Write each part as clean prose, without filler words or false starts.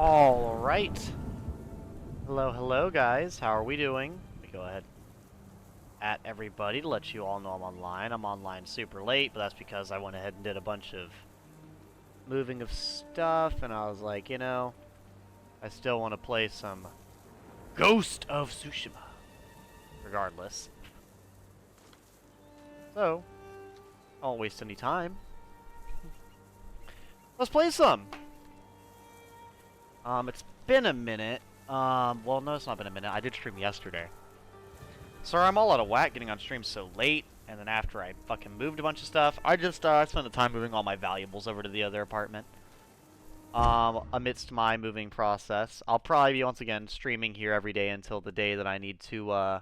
All right. Hello, hello, guys. How are we doing? Let me go ahead at everybody to let you all know I'm online. I'm online super late, but that's because I went ahead and did a bunch of moving of stuff, and I was like, you know, I still want to play some Ghost of Tsushima, regardless. So, I won't waste any time. Let's play some. It's been a minute. Well, no, it's not been a minute. I did stream yesterday. Sorry, I'm all out of whack getting on stream so late, and then after I fucking moved a bunch of stuff, I just, I spent the time moving all my valuables over to the other apartment. Amidst my moving process, I'll probably be, once again, streaming here every day until the day that I need to,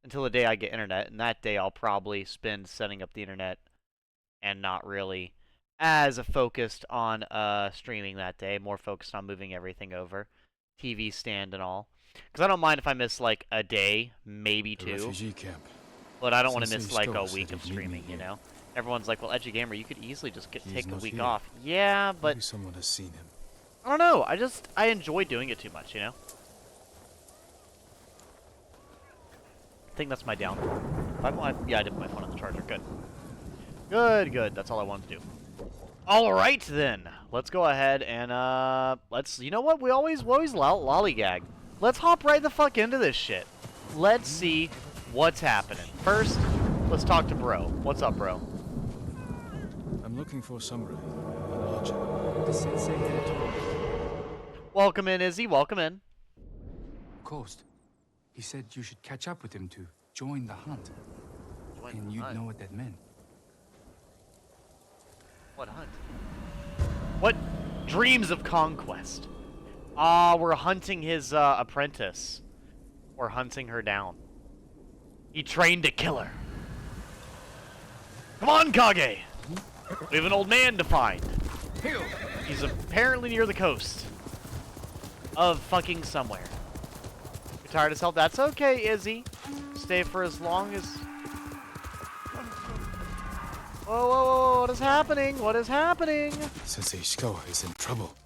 until the day I get internet, and that day I'll probably spend setting up the internet and not really as focused on streaming that day, more focused on moving everything over, TV stand and all. Because I don't mind if I miss like a day, maybe two, refugee camp. but I don't want to miss like a week of streaming, you know? Everyone's like, well, Edgy Gamer, you could easily just take a week off. Yeah, but maybe someone has seen him. I don't know. I enjoy doing it too much, you know? I think that's my downfall. Yeah, I did put my phone on the charger. Good. Good, good. That's all I wanted to do. All right, then. Let's go ahead and, let's, you know what? We always lollygag. Let's hop right the fuck into this shit. Let's see what's happening. First, let's talk to Bro. What's up, Bro? I'm looking for samurai, an archer. The sensei had told me. Welcome in, Izzy. Welcome in. Coast. He said you should catch up with him to join the hunt. And you'd know what that meant. What hunt? What dreams of conquest? Ah, we're hunting his apprentice. We're hunting her down. He trained to kill her. Come on, Kage! We have an old man to find. He's apparently near the coast. Of fucking somewhere. You're tired of self? That's okay, Izzy. Stay for as long as... Whoa, whoa, whoa, what is happening? What is happening? Sensei Ishikawa is in trouble.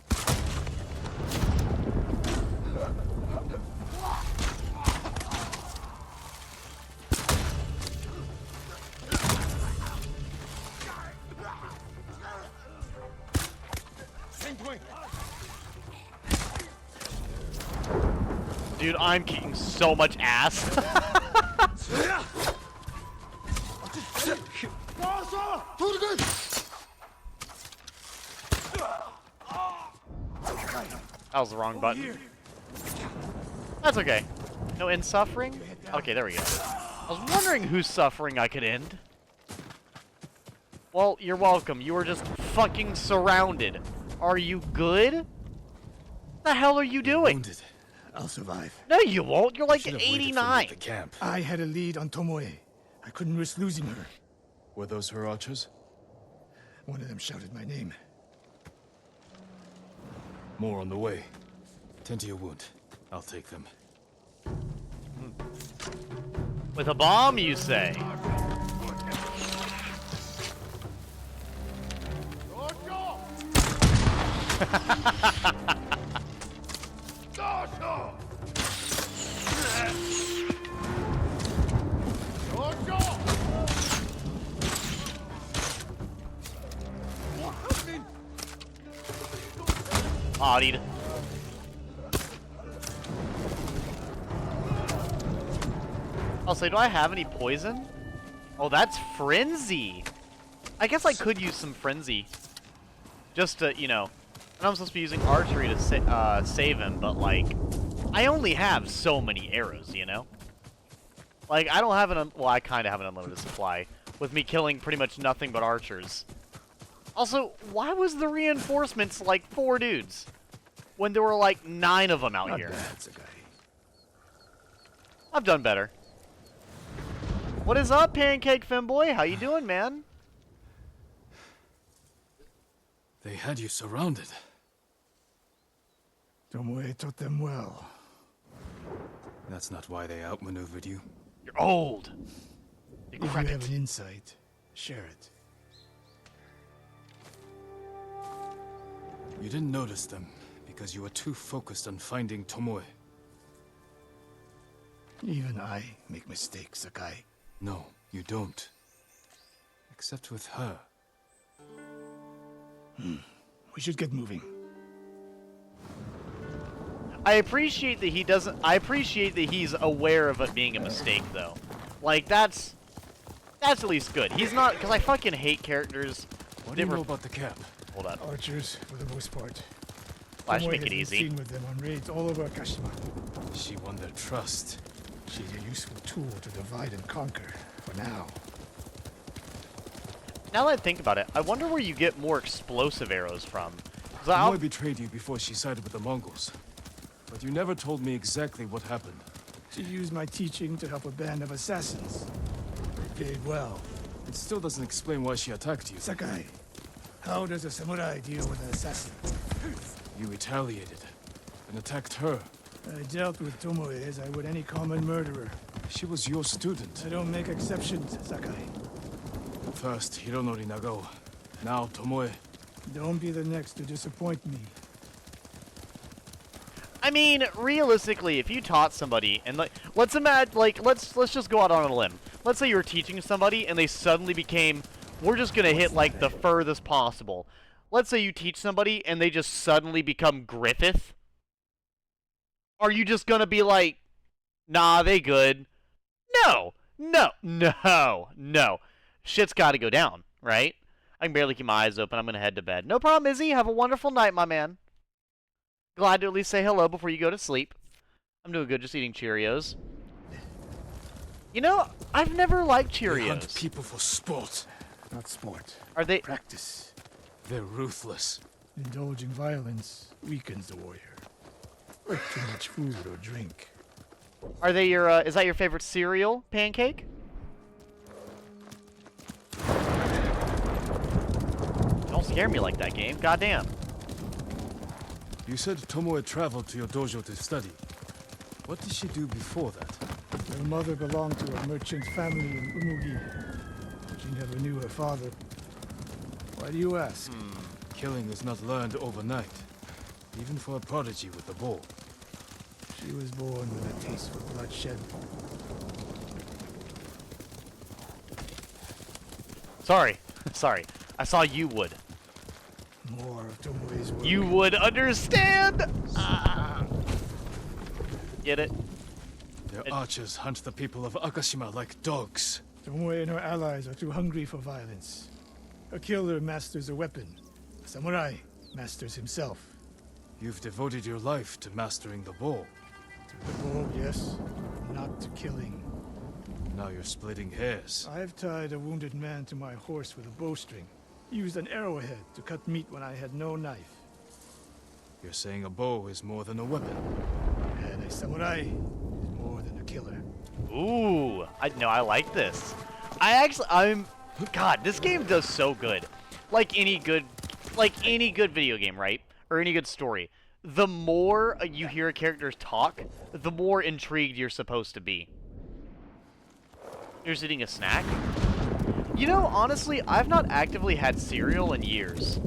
Dude, I'm kicking so much ass. That was the wrong button. That's okay. No end suffering? Okay, there we go. I was wondering whose suffering I could end. Well, you're welcome. You were just fucking surrounded. Are you good? What the hell are you doing? Wounded. I'll survive. No, you won't. You're like Should have waited for me 89. at the camp. I had a lead on Tomoe. I couldn't risk losing her. Were those her archers? One of them shouted my name. More on the way. Tend to your wound. I'll take them. With a bomb, you say? Bodied. I'll say, do I have any poison? Oh, that's frenzy. I guess I could use some frenzy. Just to, you know, and I'm supposed to be using archery to save him, but like, I only have so many arrows, you know? Like, I don't have well, I kind of have an unlimited supply, with me killing pretty much nothing but archers. Also, why was the reinforcements like 4 dudes? When there were like 9 of them out here. I've done better. What is up, Pancake Femboy? How you doing, man? They had you surrounded. Tomoe taught them well. That's not why they outmaneuvered you. You're old. If you have an insight, share it. You didn't notice them because you are too focused on finding Tomoe. Even I make mistakes, Sakai. No, you don't. Except with her. We should get moving. I appreciate that he doesn't. I appreciate that he's aware of it being a mistake, though. Like that's at least good. He's not, because I fucking hate characters. What do you know about the camp? Hold up. Archers, for the most part. Flash, Tomoe make has it been easy. seen with them on raids all over Kashima. She won their trust. She's a useful tool to divide and conquer, for now. Now that I think about it, I wonder where you get more explosive arrows from. 'Cause Tomoe betrayed you before she sided with the Mongols. But you never told me exactly what happened. She used my teaching to help a band of assassins. They paid well. It still doesn't explain why she attacked you. Sakai, how does a samurai deal with an assassin? You retaliated and attacked her. I dealt with Tomoe as I would any common murderer. She was your student. I don't make exceptions, Sakai. First Hironori Nagao, now Tomoe. Don't be the next to disappoint me. I mean, realistically, if you taught somebody and like, let's imagine, like, let's just go out on a limb. Let's say you were teaching somebody and they suddenly became, we're just gonna hit like the furthest possible. Let's say you teach somebody and they just suddenly become Griffith. Are you just gonna be like, nah, they good? No, no, no, no. Shit's gotta go down, right? I can barely keep my eyes open. I'm gonna head to bed. No problem, Izzy. Have a wonderful night, my man. Glad to at least say hello before you go to sleep. I'm doing good just eating Cheerios. You know, I've never liked They hunt Cheerios. people for sport. Not sport. Are they... Practice. They're ruthless. Indulging violence weakens the warrior. Like too much food or drink. Are they your, is that your favorite cereal, Pancake? Don't scare me like that, game. Goddamn. You said Tomoe traveled to your dojo to study. What did she do before that? Her mother belonged to a merchant family in Umugi. She never knew her father. Why do you ask? Killing is not learned overnight, even for a prodigy with a bow. She was born with a taste for bloodshed. Sorry. Sorry. I saw you would. More of Tomoe's work. You would understand! Ah. Get it? Their archers hunt the people of Akashima like dogs. Tomoe and her allies are too hungry for violence. A killer masters a weapon. A samurai masters himself. You've devoted your life to mastering the bow. To the bow, yes, not to killing. Now you're splitting hairs. I've tied a wounded man to my horse with a bowstring. Used an arrowhead to cut meat when I had no knife. You're saying a bow is more than a weapon. And a samurai is more than a killer. Ooh, I like this. God, this game does so good. Like any good video game, right? Or any good story. The more you hear a character talk, the more intrigued you're supposed to be. You're just eating a snack? You know, honestly, I've not actively had cereal in years.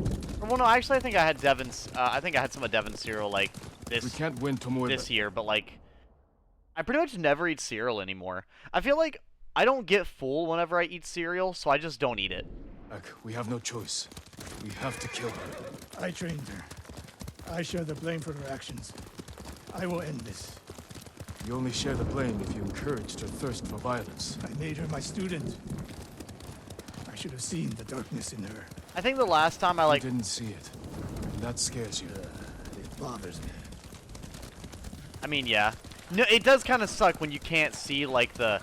Or, well, no, actually, I think I had Devon's. I think I had some of Devon's cereal like We this can't win Tomoe. this year, but like, I pretty much never eat cereal anymore. I feel like I don't get full whenever I eat cereal, so I just don't eat it. Ak, we have no choice. We have to kill her. I trained her. I share the blame for her actions. I will end this. You only share the blame if you encouraged her thirst for violence. I made her my student. I should have seen the darkness in her. I think the last time I You like, didn't see it. And that scares you. It bothers me. I mean, yeah, no, it does kind of suck when you can't see like the,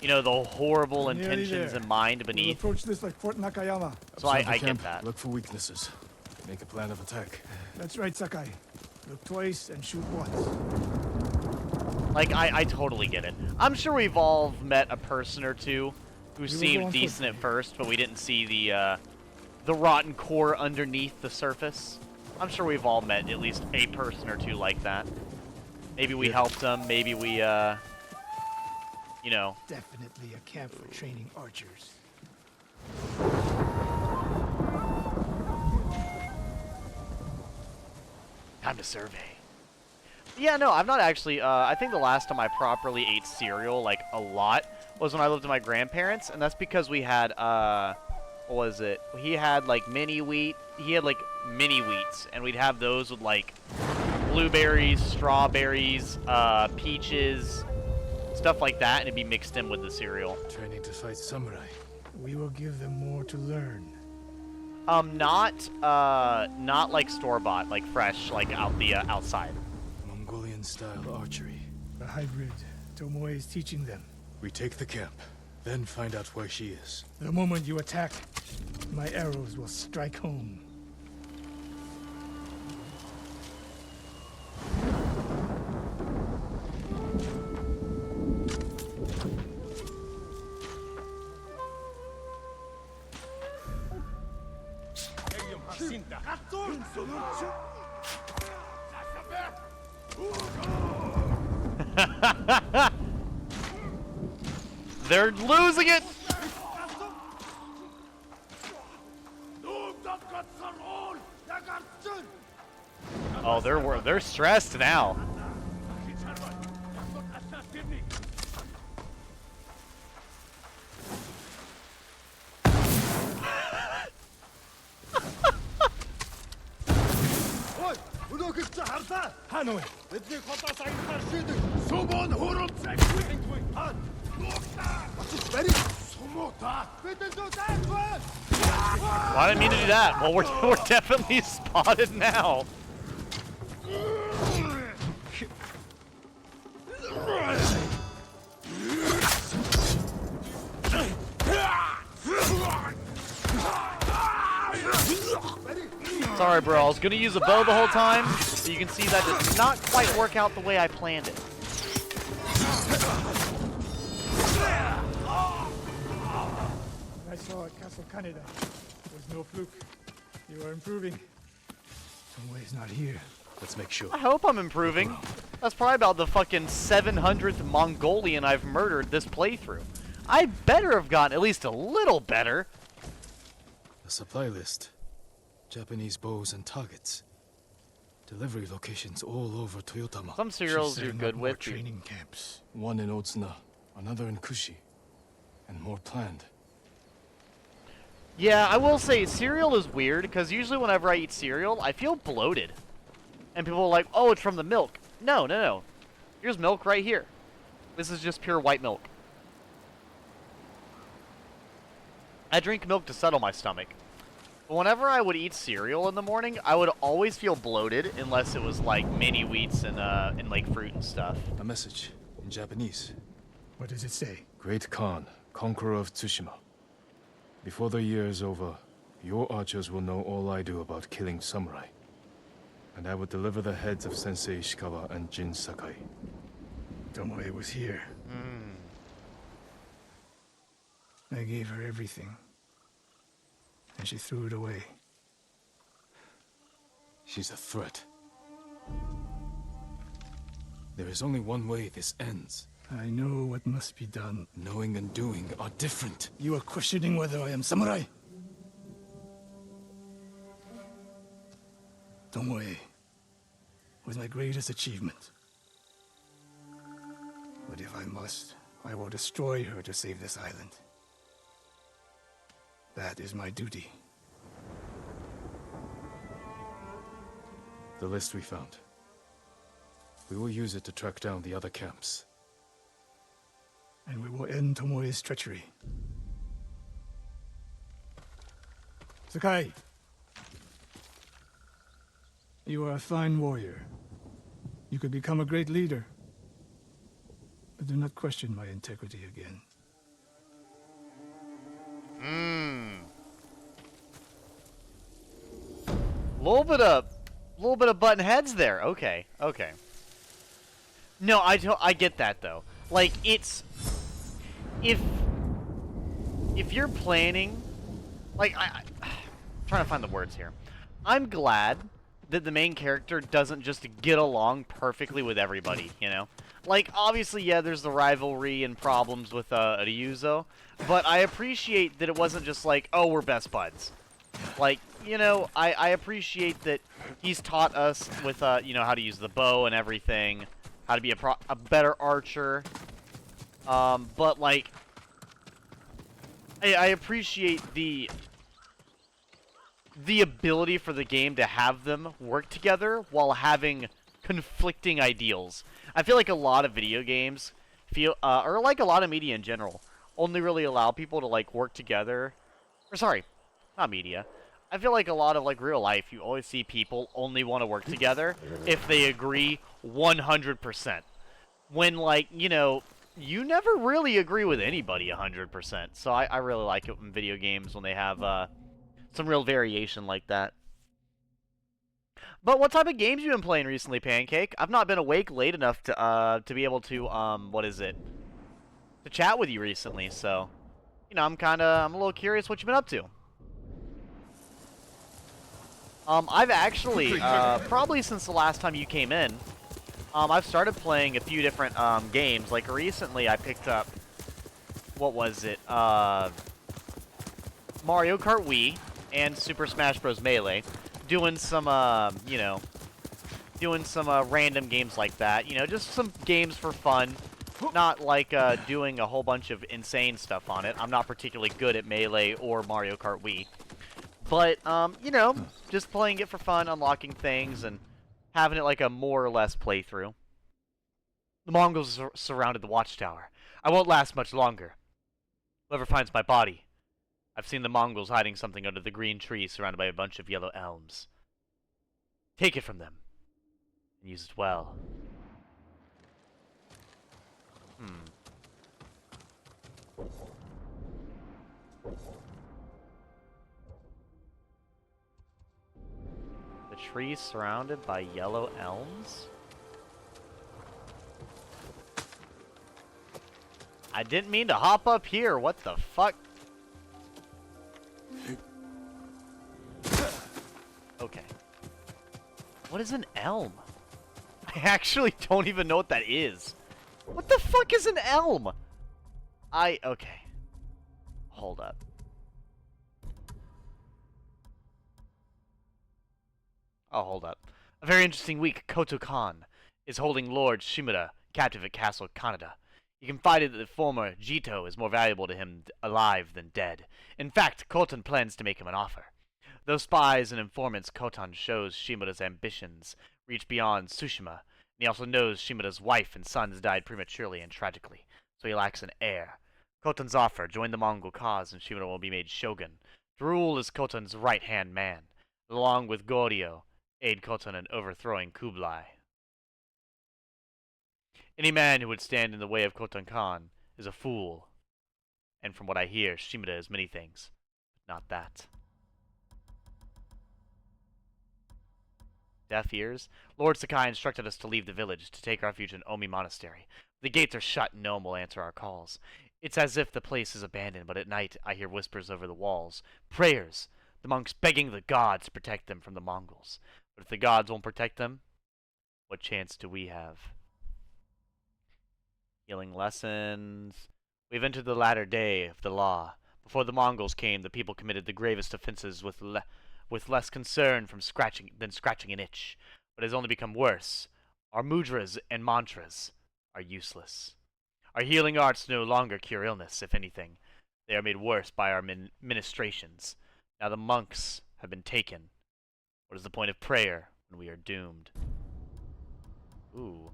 you know, the horrible Nearly intentions there. in mind We'll beneath. approach this like Fort Nakayama. So Observe the I get camp, that. Look for weaknesses. Make a plan of attack. That's right, Sakai. Look twice and shoot once. Like, I totally get it. I'm sure we've all met a person or two who will go seemed on decent foot. at first, but we didn't see the rotten core underneath the surface. I'm sure we've all met at least a person or two like that. Maybe we helped them, maybe we, you know. Definitely a camp for training archers. Time to survey. Yeah, no, I've not actually, I think the last time I properly ate cereal, like, a lot, was when I lived with my grandparents, and that's because we had, what was it? He had, like, mini wheat, he had, like, mini wheats, and we'd have those with, like, blueberries, strawberries, peaches, stuff like that, and it'd be mixed in with the cereal. Training to fight samurai. We will give them more to learn. Not like store-bought, like fresh, like out the, outside. Mongolian-style archery. A hybrid. Tomoe is teaching them. We take the camp, then find out where she is. The moment you attack, my arrows will strike home. They're losing it! Oh, they're stressed now. Well, I didn't mean to do that. Well, we're definitely spotted now. Sorry, bro. I was gonna use a bow the whole time. So you can see that did not quite work out the way I planned it. I saw at Castle Kaneda. It was no fluke. You are improving. Tomoe is not here. Let's make sure. I hope I'm improving. That's probably about the fucking 700th Mongolian I've murdered this playthrough. I better have gotten at least a little better. A supply list. Japanese bows and targets. Delivery locations all over Toyotama. Some cereals you're good with. Training camps. One in Otsuna, another in Kushi, and more planned. Yeah, I will say cereal is weird because usually whenever I eat cereal, I feel bloated. And people are like, "Oh, it's from the milk." No, no, no. Here's milk right here. This is just pure white milk. I drink milk to settle my stomach. But whenever I would eat cereal in the morning, I would always feel bloated unless it was like mini wheats and like fruit and stuff. A message in Japanese. What does it say? Great Khan, conqueror of Tsushima. Before the year is over, your archers will know all I do about killing samurai. And I will deliver the heads of Sensei Ishikawa and Jin Sakai. Tomoe was here. I gave her everything. And she threw it away. She's a threat. There is only one way this ends. I know what must be done. Knowing and doing are different. You are questioning whether I am samurai? Tomoe was my greatest achievement. But if I must, I will destroy her to save this island. That is my duty. The list we found. We will use it to track down the other camps. And we will end Tomoe's treachery. Sakai! You are a fine warrior. You could become a great leader. But do not question my integrity again. Little bit of button heads there. Okay, okay. No, I get that though. Like it's if you're planning, like I'm trying to find the words here. I'm glad that the main character doesn't just get along perfectly with everybody, you know? Like, obviously, yeah, there's the rivalry and problems with Ryuzo, but I appreciate that it wasn't just like, oh, we're best buds. Like, you know, I appreciate that he's taught us with, you know, how to use the bow and everything, how to be a better archer. But, like, I appreciate the ability for the game to have them work together while having conflicting ideals. I feel like a lot of video games or like a lot of media in general, only really allow people to, like, work together. Or, sorry, not media. I feel like a lot of, like, real life, you always see people only want to work together if they agree 100%. When, like, you know, you never really agree with anybody 100%. So I really like it in video games when they have, some real variation like that. But what type of games you been playing recently, Pancake? I've not been awake late enough to be able to, what is it? To chat with you recently, so, you know, I'm a little curious what you've been up to. I've actually, probably since the last time you came in, I've started playing a few different, games. Like, recently I picked up, what was it, Mario Kart Wii and Super Smash Bros. Melee. Doing some, you know, random games like that. You know, just some games for fun. Not like, doing a whole bunch of insane stuff on it. I'm not particularly good at Melee or Mario Kart Wii. But, you know, just playing it for fun, unlocking things, and having it like a more or less playthrough. The Mongols surrounded the watchtower. I won't last much longer. Whoever finds my body. I've seen the Mongols hiding something under the green tree surrounded by a bunch of yellow elms. Take it from them. And use it well. The tree surrounded by yellow elms? I didn't mean to hop up here. What the fuck? Okay. What is an elm? I actually don't even know what that is. What the fuck is an elm? Okay. Hold up. Oh, hold up. A very interesting week. Koto Khan is holding Lord Shimura captive at Castle Kaneda. He confided that the former Jito is more valuable to him alive than dead. In fact, Kotan plans to make him an offer. Though spies and informants, Kotan shows Shimura's ambitions reach beyond Tsushima, and he also knows Shimura's wife and sons died prematurely and tragically, so he lacks an heir. Kotan's offer: join the Mongol cause and Shimura will be made shogun, to rule as Kotan's right-hand man, along with Goryo, aid Kotan in overthrowing Kublai. Any man who would stand in the way of Kotan Khan is a fool, and from what I hear, Shimura is many things, but not that. Deaf ears? Lord Sakai instructed us to leave the village, to take refuge in Omi Monastery. The gates are shut and no one will answer our calls. It's as if the place is abandoned, but at night I hear whispers over the walls. Prayers! The monks begging the gods to protect them from the Mongols. But if the gods won't protect them, what chance do we have? Healing lessons. We've entered the latter day of the law. Before the Mongols came, the people committed the gravest offenses with less concern than scratching an itch. But it has only become worse. Our mudras and mantras are useless. Our healing arts no longer cure illness, if anything. They are made worse by our ministrations. Now the monks have been taken. What is the point of prayer when we are doomed? Ooh.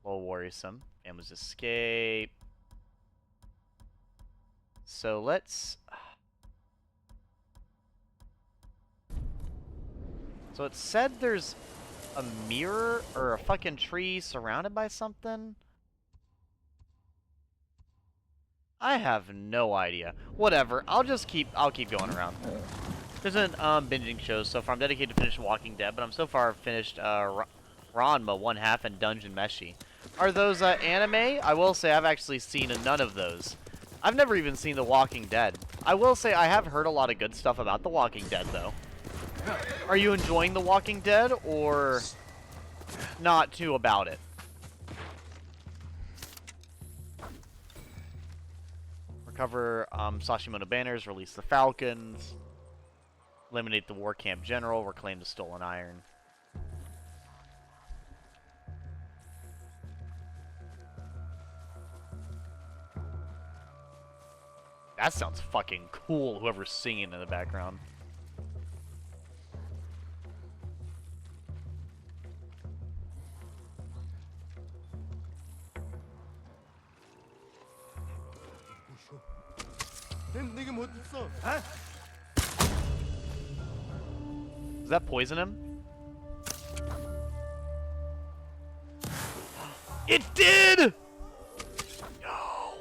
A little worrisome. Families escape. So let's... So it said there's a mirror or a fucking tree surrounded by something? I have no idea. Whatever. I'll keep going around. There's an binging shows so far. I'm dedicated to finish Walking Dead, but I'm so far finished Ranma 1/2 and Dungeon Meshi. Are those anime? I will say I've actually seen none of those. I've never even seen The Walking Dead. I will say I have heard a lot of good stuff about The Walking Dead, though. Are you enjoying The Walking Dead, or not too about it? Recover Sashimono banners, release the Falcons. Eliminate the war camp general. Reclaim the stolen iron. That sounds fucking cool, whoever's singing in the background. Does that poison him? It did! No.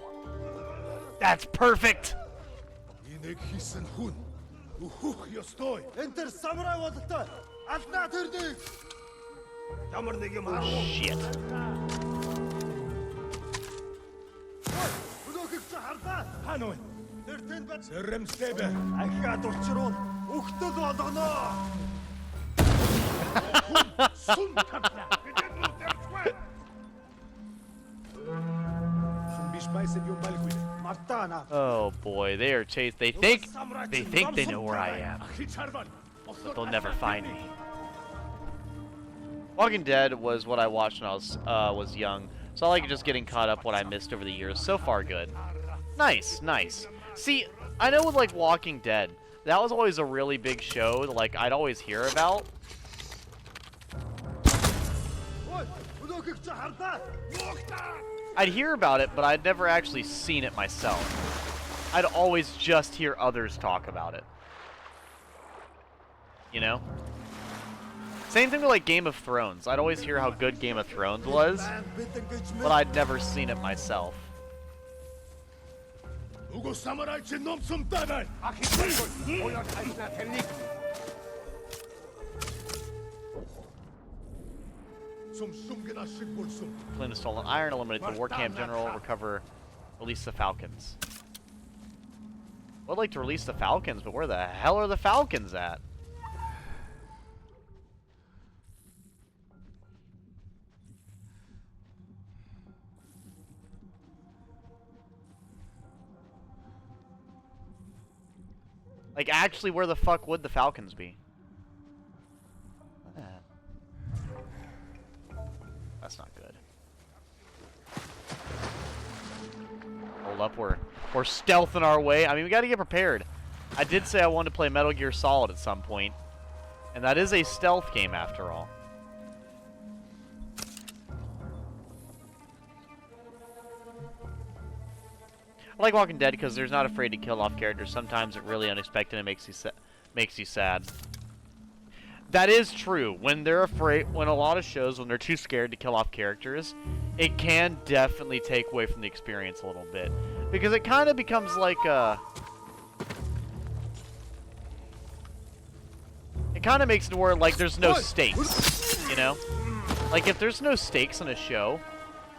That's perfect! Shit. Oh boy, they are chased. They think they know where I am, but they'll never find me. Walking Dead was what I watched when I was young, so I like just getting caught up what I missed over the years. So far, good. Nice, nice. See, I know with like Walking Dead, that was always a really big show that like I'd always hear about. I'd hear about it, but I'd never actually seen it myself. I'd always just hear others talk about it. You know? Same thing with like Game of Thrones. I'd always hear how good Game of Thrones was, but I'd never seen it myself. Claim the stolen iron, eliminate the war camp general, recover, release the Falcons. I'd like to release the Falcons, but where the hell are the Falcons at? Like, actually, where the fuck would the Falcons be? That's not good. Hold up, we're stealthing our way. I mean, we gotta get prepared. I did say I wanted to play Metal Gear Solid at some point, and that is a stealth game after all. I like Walking Dead because there's not afraid to kill off characters. Sometimes it's really unexpected and makes you sad. That is true. When they're afraid, when a lot of shows, when they're too scared to kill off characters, it can definitely take away from the experience a little bit. Because it kind of becomes like a... It kind of makes it where, like, there's no stakes, you know? Like, if there's no stakes in a show,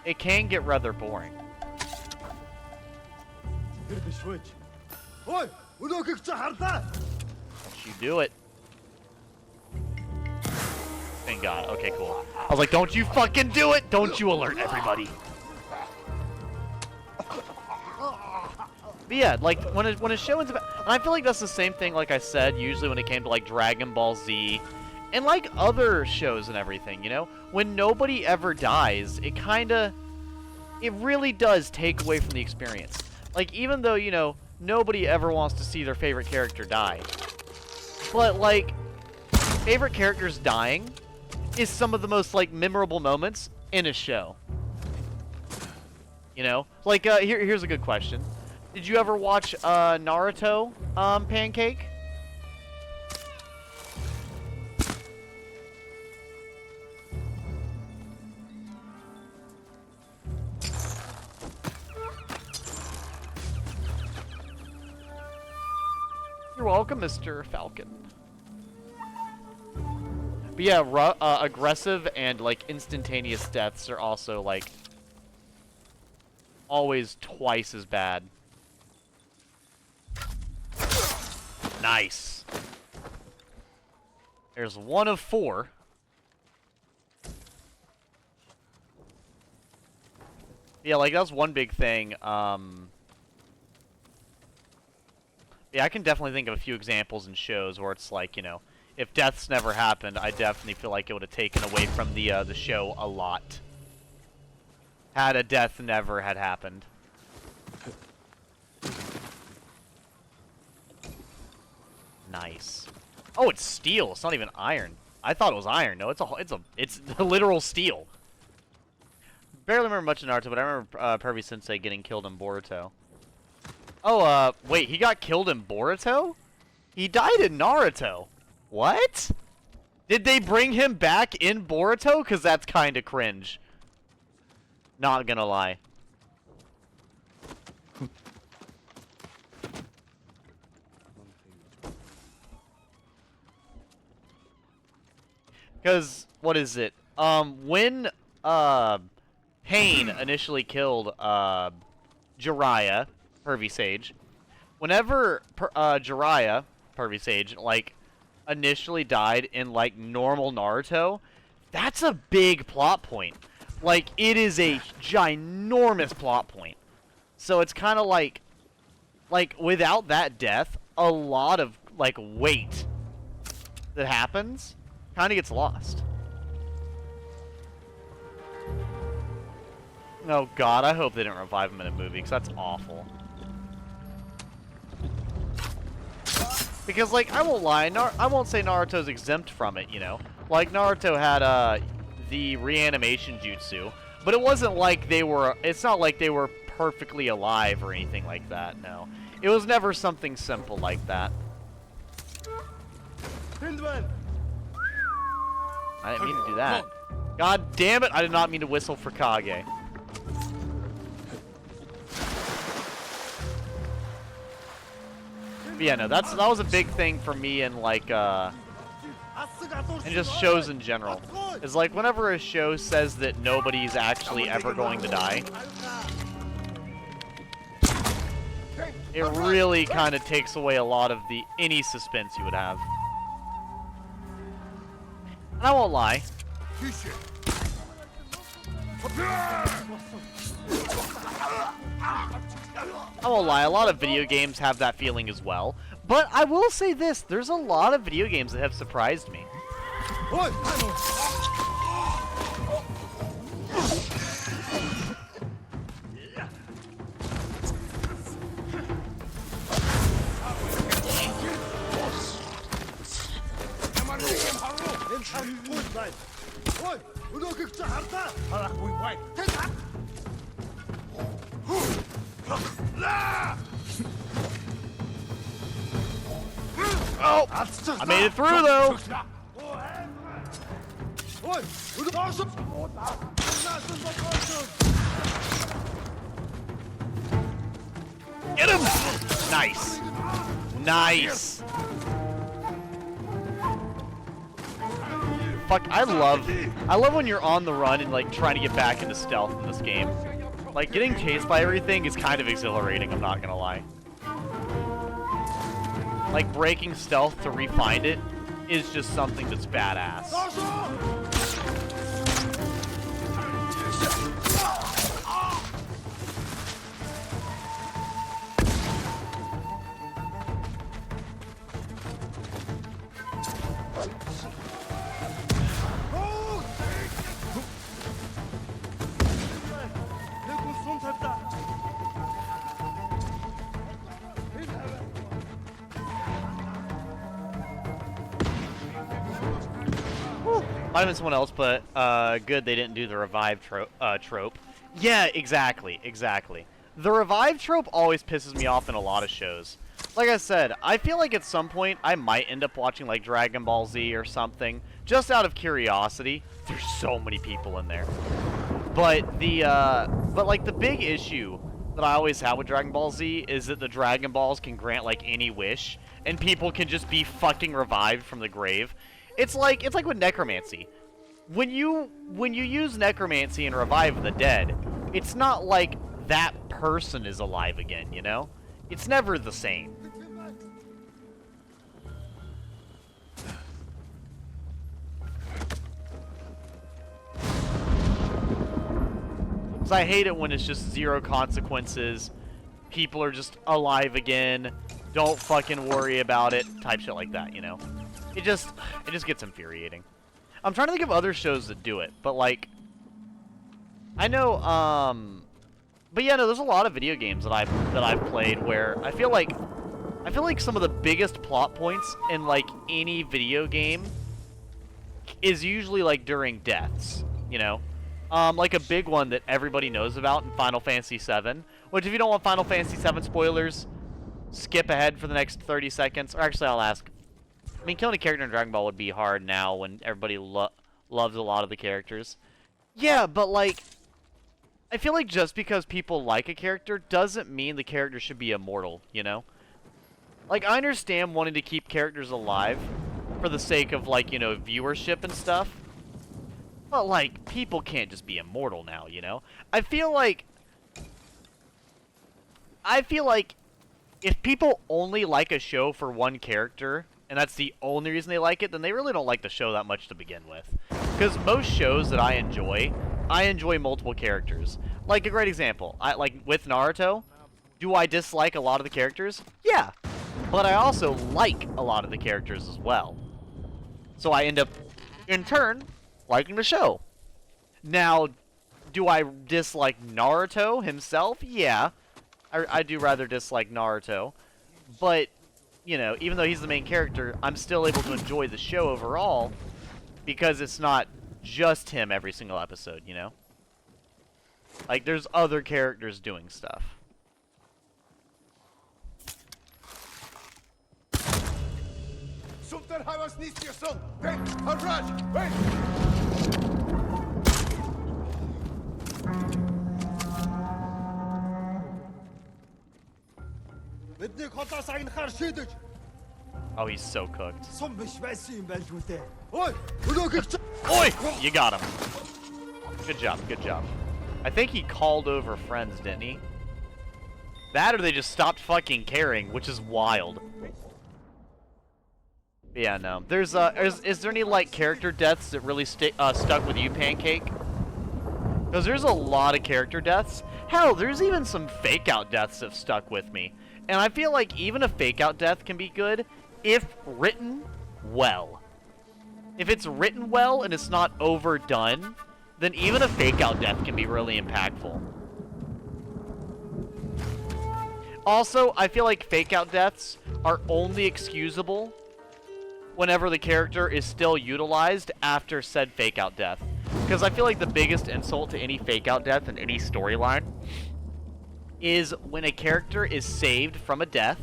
it can get rather boring. Don't you do it. Thank God. Okay, cool. I was like, don't you fucking do it! Don't you alert everybody! But yeah, like, when a show ends up... And I feel like that's the same thing, like I said, usually when it came to, like, Dragon Ball Z, and, like, other shows and everything, you know? When nobody ever dies, it kinda... It really does take away from the experience. Like, even though, you know, nobody ever wants to see their favorite character die. But, like, favorite characters dying is some of the most, like, memorable moments in a show. You know? Like, here's a good question. Did you ever watch, Naruto, Pancake? You're welcome, Mr. Falcon. But yeah, aggressive and, like, instantaneous deaths are also, like, always twice as bad. Nice. There's 1 of 4. Yeah, like, that's one big thing. Yeah, I can definitely think of a few examples in shows where it's like, you know, if deaths never happened, I definitely feel like it would have taken away from the show a lot. Had a death never had happened. Nice. Oh, it's steel. It's not even iron. I thought it was iron. No, it's literal steel. Barely remember much of Naruto, but I remember Pervy Sensei getting killed in Boruto. Oh, wait, he got killed in Boruto? He died in Naruto. What? Did they bring him back in Boruto? Because that's kind of cringe. Not gonna lie. Because, what is it? When, Pain initially killed, Jiraiya, Pervy Sage, whenever, Jiraiya, Pervy Sage, like, initially died in, like, normal Naruto, that's a big plot point. Like, it is a ginormous plot point. So it's kind of like, without that death, a lot of, like, weight that happens kind of gets lost. Oh god, I hope they didn't revive him in a movie, because that's awful. Because, like, I won't lie, I won't say Naruto's exempt from it, you know? Like, Naruto had, the reanimation jutsu, but it wasn't like they were, it's not like they were perfectly alive or anything like that, no. It was never something simple like that. I didn't mean to do that. God damn it, I did not mean to whistle for Kage. But yeah, no, that was a big thing for me in, like, and just shows in general. Is like, whenever a show says that nobody's actually ever going to die, it really kind of takes away a lot of any suspense you would have. And I won't lie. I won't lie, a lot of video games have that feeling as well. But I will say this, there's a lot of video games that have surprised me. Oh! I made it through, though! Get him! Nice. Nice. Fuck, I love when you're on the run and, like, trying to get back into stealth in this game. Like, getting chased by everything is kind of exhilarating, I'm not gonna lie. Like, breaking stealth to re-find it is just something that's badass. Might have been someone else, but good they didn't do the revive trope. Yeah, exactly. The revive trope always pisses me off in a lot of shows. Like I said, I feel like at some point I might end up watching like Dragon Ball Z or something, just out of curiosity. There's so many people in there. But like the big issue that I always have with Dragon Ball Z is that the Dragon Balls can grant like any wish, and people can just be fucking revived from the grave. It's like with necromancy. When you use necromancy and revive the dead, it's not like that person is alive again, you know? It's never the same. Because I hate it when it's just zero consequences. People are just alive again. don't fucking worry about it, type shit like that, you know? It just gets infuriating. I'm trying to think of other shows that do it, but like, I know, but yeah, no, there's a lot of video games that I've played where I feel like some of the biggest plot points in like any video game is usually like during deaths, you know? Like a big one that everybody knows about in Final Fantasy VII, which if you don't want Final Fantasy VII spoilers, skip ahead for the next 30 seconds. Or actually, I'll ask. I mean, killing a character in Dragon Ball would be hard now when everybody loves a lot of the characters. Yeah, but like, I feel like just because people like a character doesn't mean the character should be immortal, you know? Like, I understand wanting to keep characters alive for the sake of, like, you know, viewership and stuff. But, like, people can't just be immortal now, you know? I feel like if people only like a show for one character, and that's the only reason they like it, then they really don't like the show that much to begin with. Because most shows that I enjoy multiple characters. Like, a great example, like, with Naruto, do I dislike a lot of the characters? Yeah. But I also like a lot of the characters as well. So I end up, in turn, liking the show. Now, do I dislike Naruto himself? Yeah. I do rather dislike Naruto. But, you know, even though he's the main character, I'm still able to enjoy the show overall because it's not just him every single episode, you know? Like, there's other characters doing stuff. Oh, he's so cooked. Oi! You got him. Good job, good job. I think he called over friends, didn't he? That or they just stopped fucking caring, which is wild. Yeah, no. There's, is there any, like, character deaths that really stuck with you, Pancake? Because there's a lot of character deaths. Hell, there's even some fake-out deaths that have stuck with me. And I feel like even a fake-out death can be good if written well. If it's written well and it's not overdone, then even a fake-out death can be really impactful. Also, I feel like fake-out deaths are only excusable whenever the character is still utilized after said fake-out death. Because I feel like the biggest insult to any fake-out death in any storyline is when a character is saved from a death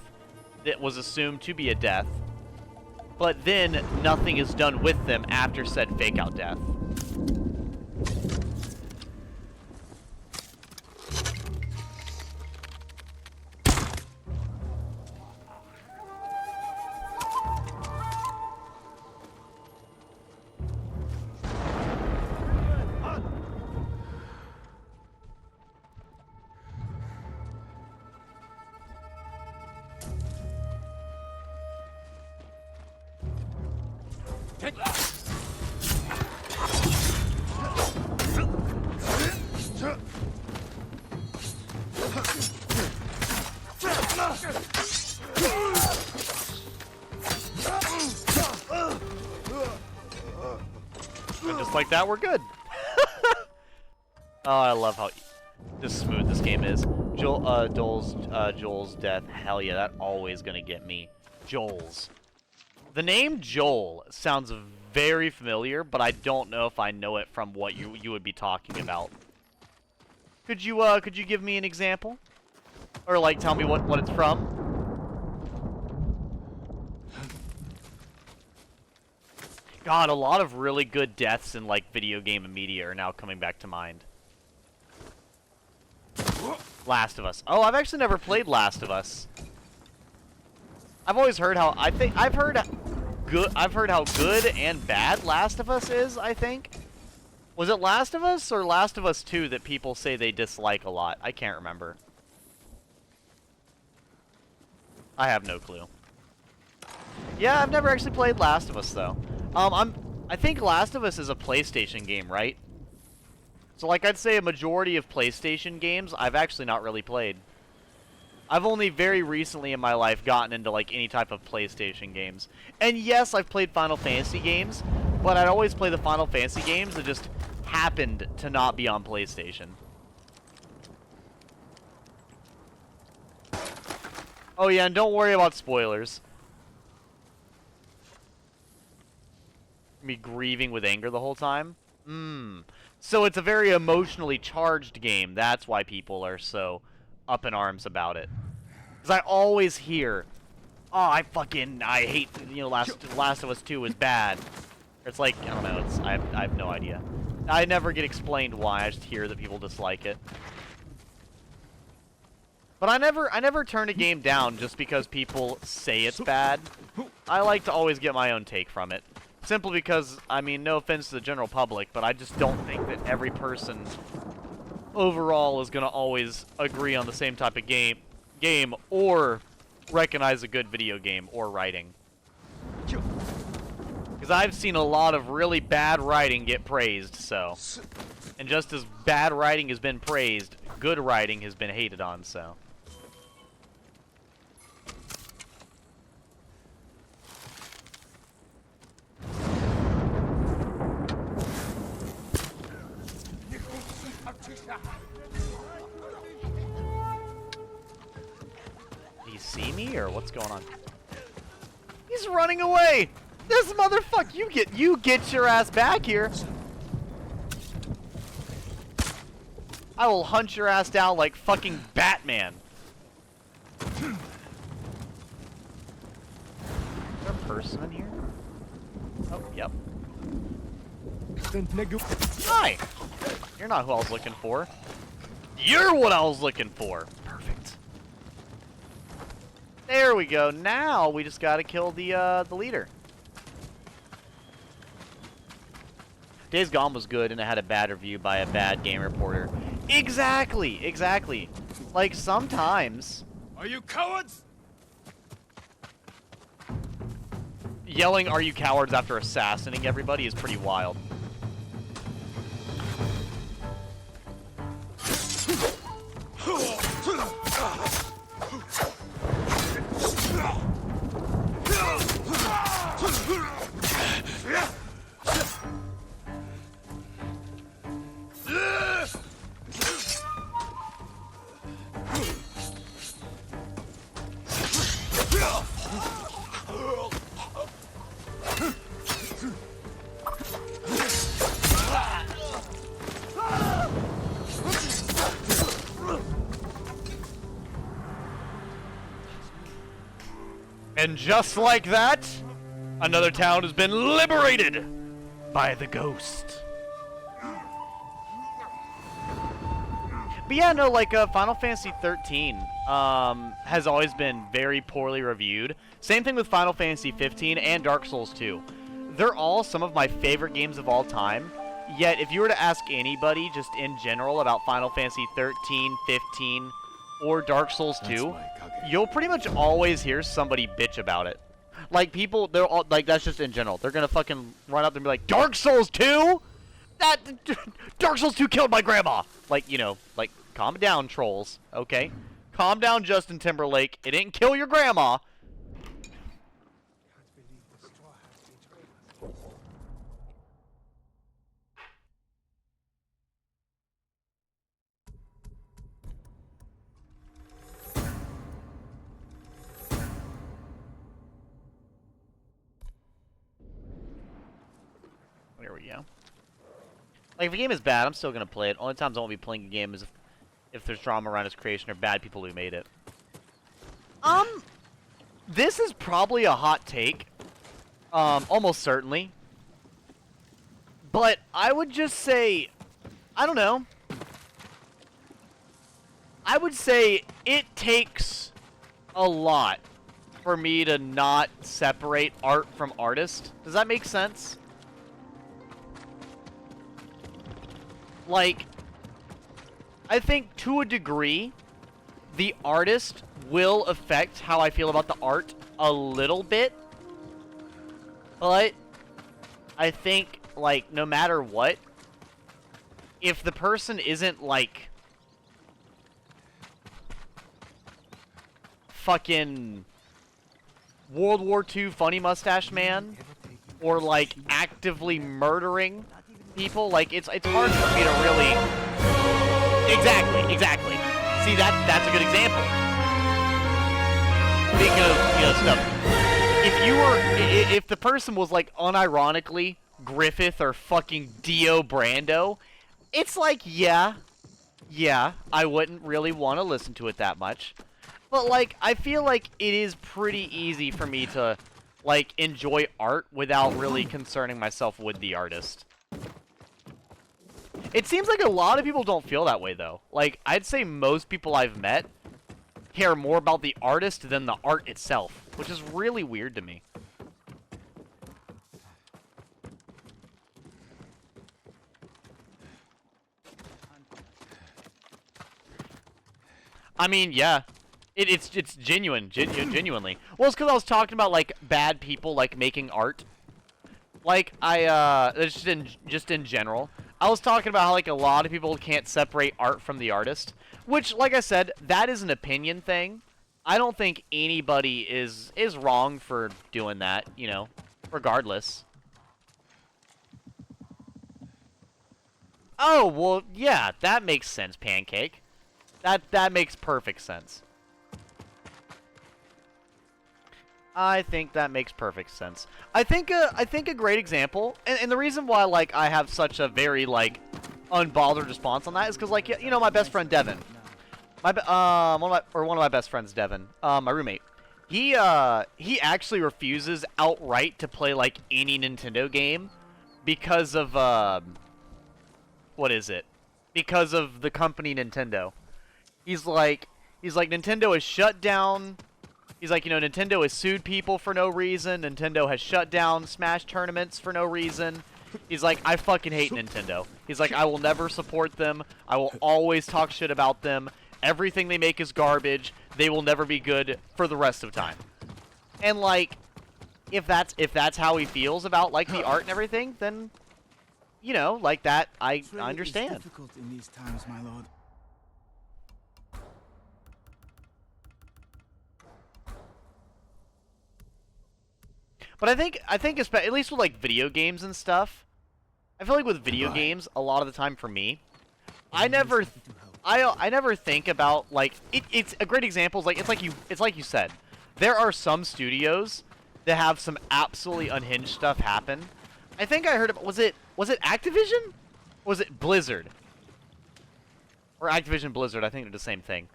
that was assumed to be a death, but then nothing is done with them after said fake-out death. And just like that, we're good. Oh, I love how just smooth this game is. Joel's death. Hell yeah, that always gonna get me. Joel's. The name Joel sounds very familiar, but I don't know if I know it from what you would be talking about. Could you give me an example? Or like tell me what it's from? God, a lot of really good deaths in like video game and media are now coming back to mind. Last of Us. Oh, I've actually never played Last of Us. I've always heard how I've heard how good and bad Last of Us is, I think. Was it Last of Us or Last of Us 2 that people say they dislike a lot? I can't remember. I have no clue. Yeah, I've never actually played Last of Us though. I think Last of Us is a PlayStation game, right? So like I'd say a majority of PlayStation games I've actually not really played. I've only very recently in my life gotten into like any type of PlayStation games. And yes, I've played Final Fantasy games, but I'd always play the Final Fantasy games that just happened to not be on PlayStation. Oh yeah, and don't worry about spoilers. Me grieving with anger the whole time? So it's a very emotionally charged game. That's why people are so up in arms about it. Because I always hear, oh, I hate, you know, Last of Us 2 is bad. It's like, I don't know, I have no idea. I never get explained why, I just hear that people dislike it. But I never turn a game down just because people say it's bad. I like to always get my own take from it. Simply because, I mean, no offense to the general public, but I just don't think that every person overall is going to always agree on the same type of game or recognize a good video game or writing. Because I've seen a lot of really bad writing get praised, so. And just as bad writing has been praised, good writing has been hated on, so. Do you see me, or what's going on? He's running away! This motherfucker! You get your ass back here! I will hunt your ass down like fucking Batman. Is there a person in here? Oh, yep. Hi! You're not who I was looking for. You're what I was looking for! Perfect. There we go. Now we just gotta kill the leader. Days Gone was good, and it had a bad review by a bad game reporter. Exactly! Exactly. Like, sometimes... Are you cowards? Yelling, "Are you cowards?" after assassinating everybody is pretty wild. And just like that, another town has been liberated by the ghost. But yeah, no, like, Final Fantasy 13 has always been very poorly reviewed. Same thing with Final Fantasy 15 and Dark Souls 2. They're all some of my favorite games of all time. Yet, if you were to ask anybody just in general about Final Fantasy 13, 15, or Dark Souls 2, you'll pretty much always hear somebody bitch about it. Like, people, they're all, like, that's just in general. They're gonna fucking run up and be like, Dark Souls 2? Dark Souls 2 killed my grandma! Like, you know, like, calm down, trolls, okay? Calm down, Justin Timberlake. It didn't kill your grandma. There we go. Like, if a game is bad, I'm still gonna play it. Only times I won't be playing a game is if there's drama around its creation or bad people who made it. This is probably a hot take. Almost certainly. But I would just say, I don't know. I would say it takes a lot for me to not separate art from artist. Does that make sense? Like, I think to a degree, the artist will affect how I feel about the art a little bit. But I think, like, no matter what, if the person isn't, like, fucking World War II funny mustache man, or like actively murdering people. Like it's hard for me to really. Exactly. See, that's a good example. Speaking of stuff, if the person was like unironically Griffith or fucking Dio Brando, it's like yeah, I wouldn't really want to listen to it that much. But like I feel like it is pretty easy for me to like enjoy art without really concerning myself with the artist. It seems like a lot of people don't feel that way though. Like I'd say most people I've met care more about the artist than the art itself, which is really weird to me. I mean, yeah. It's genuinely. Well, it's because I was talking about, like, bad people, like, making art. Like, just in general. I was talking about how, like, a lot of people can't separate art from the artist. Which, like I said, that is an opinion thing. I don't think anybody is wrong for doing that, you know, regardless. Oh, well, yeah, that makes sense, Pancake. That makes perfect sense. I think that makes perfect sense. I think a great example, and the reason why like I have such a very like unbothered response on that is because like you know my best friend Devin, one of my best friends Devin, my roommate, he actually refuses outright to play like any Nintendo game because of what is it? Because of the company Nintendo. He's like Nintendo is shut down. He's like, you know, Nintendo has sued people for no reason. Nintendo has shut down Smash tournaments for no reason. He's like, I fucking hate Nintendo. He's like, I will never support them. I will always talk shit about them. Everything they make is garbage. They will never be good for the rest of time. And like, if that's how he feels about like the art and everything, then you know, like that, I understand. It's difficult in these times, my lord. But I think at least with like video games and stuff, I feel like with video games, a lot of the time for me, I never think about like it's a great example. Is like it's like you said, there are some studios that have some absolutely unhinged stuff happen. I think I heard about was it Activision? Or was it Blizzard? Or Activision Blizzard? I think they're the same thing.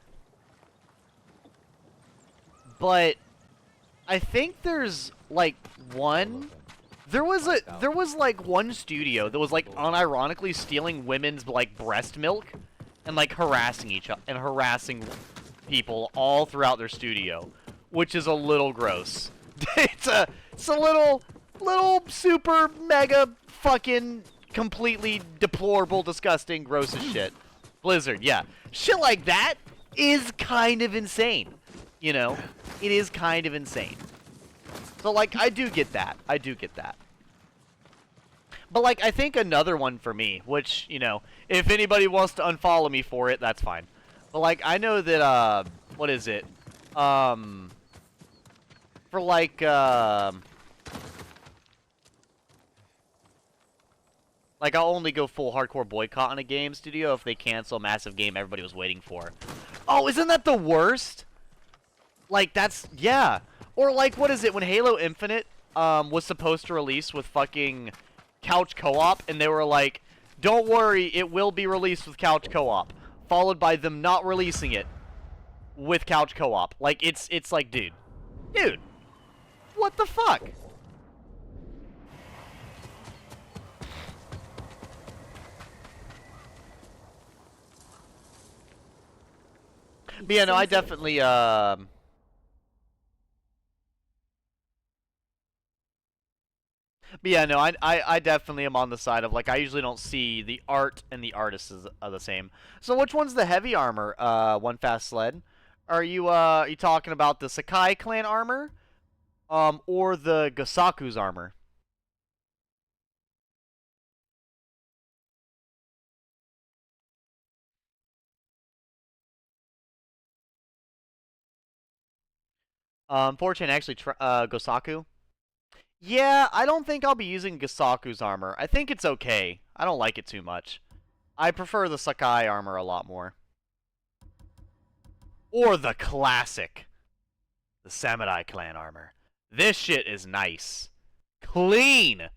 But I think there's like one. There was like one studio that was like unironically stealing women's like breast milk and like harassing people all throughout their studio, which is a little gross. it's a little super mega fucking completely deplorable, disgusting, gross as shit. Blizzard, yeah. Shit like that is kind of insane. You know, it is kind of insane. So, like, I do get that. But, like, I think another one for me, which, you know, if anybody wants to unfollow me for it, that's fine. But, like, I know that, what is it? For, like, like, I'll only go full hardcore boycott on a game studio if they cancel a massive game everybody was waiting for. Oh, isn't that the worst? Like, that's, yeah. Or, like, what is it, when Halo Infinite, was supposed to release with fucking couch co-op, and they were like, don't worry, it will be released with couch co-op. Followed by them not releasing it with couch co-op. Like, it's like, dude, what the fuck? But yeah, no, I definitely, But yeah, no, I definitely am on the side of, like, I usually don't see the art and the artist are the same. So which one's the heavy armor, One Fast Sled? Are you talking about the Sakai clan armor? Or the Gasaku's armor? 4chan actually, Gosaku. Yeah, I don't think I'll be using Gosaku's armor. I think it's okay. I don't like it too much. I prefer the Sakai armor a lot more. Or the classic. The Samurai Clan armor. This shit is nice. Clean!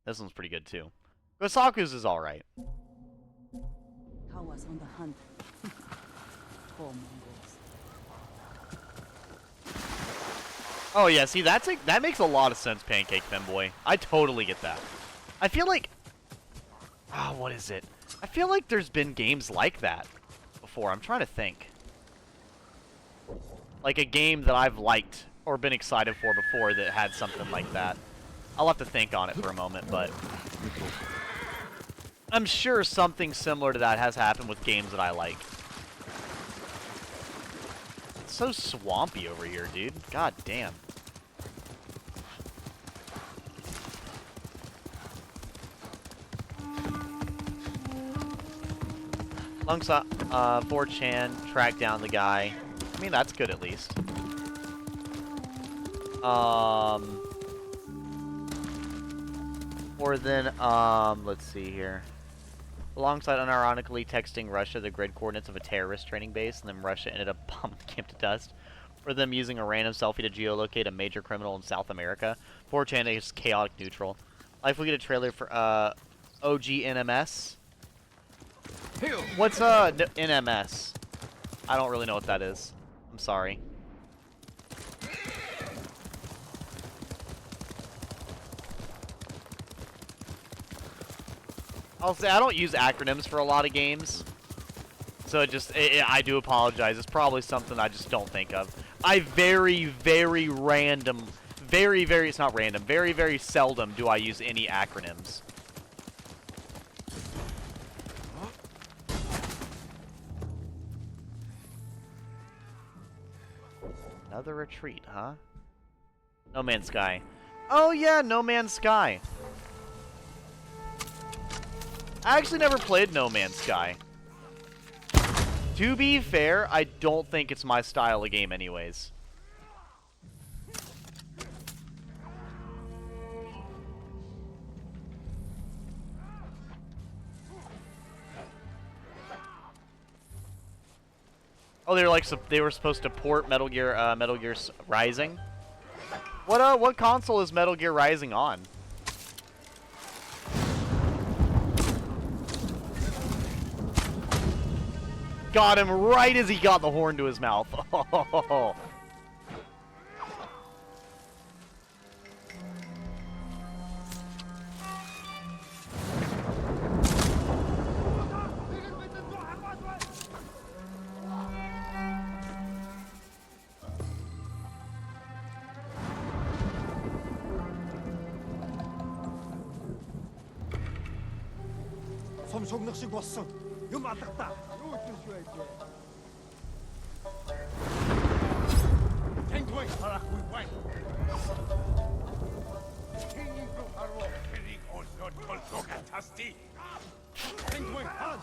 This one's pretty good too. Gosaku's is alright. Kawa's on the hunt. Poor Mongols. Oh yeah, see that makes a lot of sense, Pancake Femboy. I totally get that. I feel like what is it? I feel like there's been games like that before. I'm trying to think. Like a game that I've liked or been excited for before that had something like that. I'll have to think on it for a moment, but I'm sure something similar to that has happened with games that I like. It's so swampy over here, dude. God damn. Alongside 4chan, track down the guy. I mean, that's good at least. Or then, let's see here. Alongside unironically texting Russia the grid coordinates of a terrorist training base, and then Russia ended up bombing the camp to dust. Or them using a random selfie to geolocate a major criminal in South America. 4chan is chaotic neutral. Life will get a trailer for, OG NMS. What's, NMS? I don't really know what that is. I'm sorry. I'll say I don't use acronyms for a lot of games, so I do apologize. It's probably something I just don't think of. I very seldom do I use any acronyms. Another retreat, huh? No Man's Sky. Oh yeah, No Man's Sky. I actually never played No Man's Sky. To be fair, I don't think it's my style of game anyways. Oh, they were supposed to port Metal Gear Rising. What console is Metal Gear Rising on? Got him right as he got the horn to his mouth. Oh. 섬속낚시 왔어. 이거 맞다. 이거 조심해야지. 탱고에 살아고 있고. 탱고 바로 캐릭 어서 털고 같았지. 탱고에 한.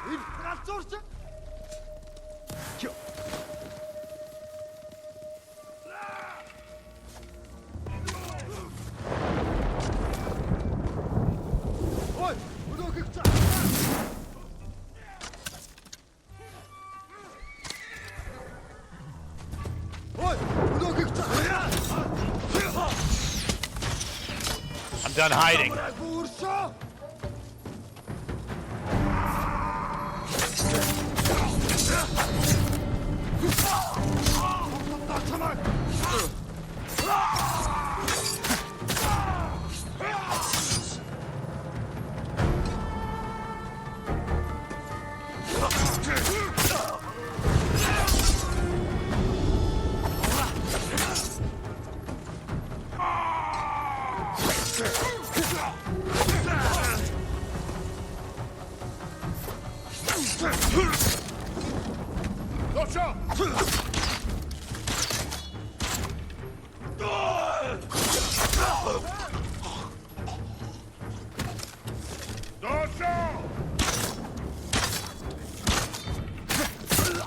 이 프라토스. I'm done hiding.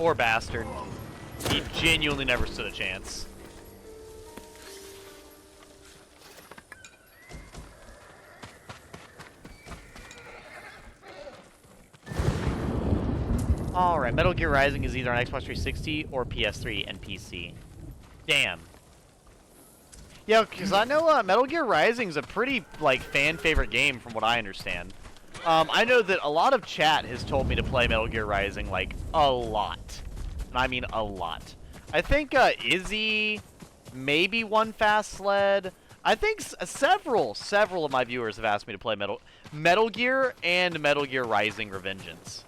Poor bastard. He genuinely never stood a chance. Alright, Metal Gear Rising is either on Xbox 360 or PS3 and PC. Damn. Yeah, because I know Metal Gear Rising is a pretty, like, fan-favorite game from what I understand. I know that a lot of chat has told me to play Metal Gear Rising, like, a lot. And I mean a lot. I think Izzy, maybe One Fast Sled. I think several of my viewers have asked me to play Metal Gear and Metal Gear Rising Revengeance.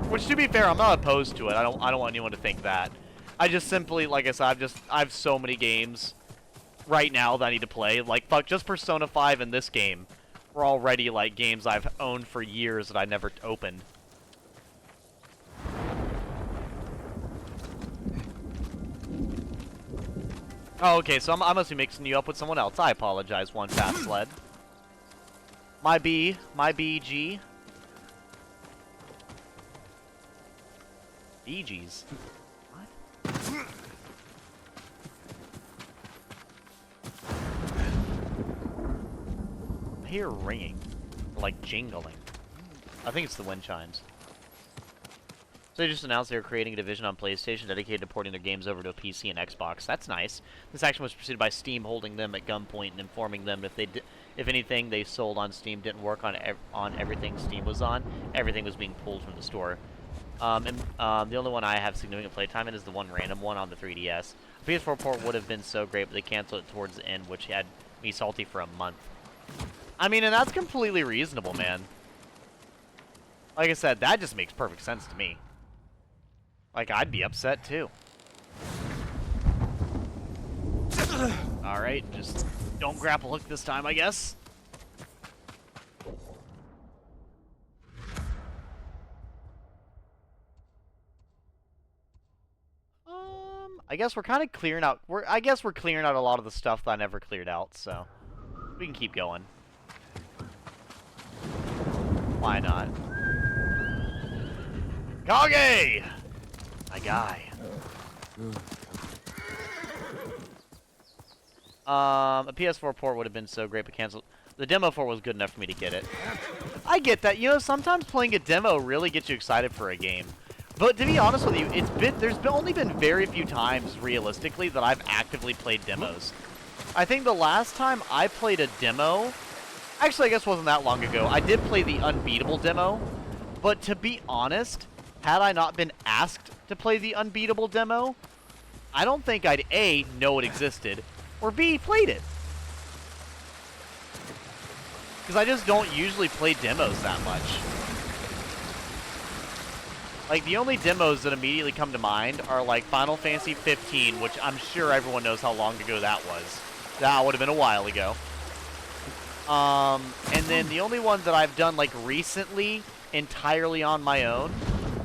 Which, to be fair, I'm not opposed to it. I don't want anyone to think that. I just simply, like I said, I have so many games right now that I need to play. Like, fuck, just Persona 5 and this game were already, like, games I've owned for years that I never opened. Oh, okay, so I must be mixing you up with someone else. I apologize, One Fast Sled. My BG. BG's. What? I hear ringing. Like jingling. I think it's the wind chimes. So they just announced they were creating a division on PlayStation dedicated to porting their games over to a PC and Xbox. That's nice. This action was preceded by Steam holding them at gunpoint and informing them if anything they sold on Steam didn't work on everything Steam was on, everything was being pulled from the store. The only one I have significant playtime in is the one random one on the 3DS. A PS4 port would have been so great, but they canceled it towards the end, which had me salty for a month. I mean, and that's completely reasonable, man. Like I said, that just makes perfect sense to me. Like, I'd be upset, too. Alright, just don't grapple hook this time, I guess. I guess we're kind of clearing out. I guess we're clearing out a lot of the stuff that I never cleared out, so we can keep going. Why not? Kage! My guy. A PS4 port would have been so great, but canceled. The demo for it was good enough for me to get it. I get that. You know, sometimes playing a demo really gets you excited for a game. But to be honest with you, there's only been very few times, realistically, that I've actively played demos. I think the last time I played a demo, actually I guess it wasn't that long ago, I did play the Unbeatable demo, but to be honest, had I not been asked to play the Unbeatable demo, I don't think I'd A, know it existed, or B, played it. Because I just don't usually play demos that much. Like, the only demos that immediately come to mind are, like, Final Fantasy 15, which I'm sure everyone knows how long ago that was. That would have been a while ago. And then the only one that I've done, like, recently, entirely on my own,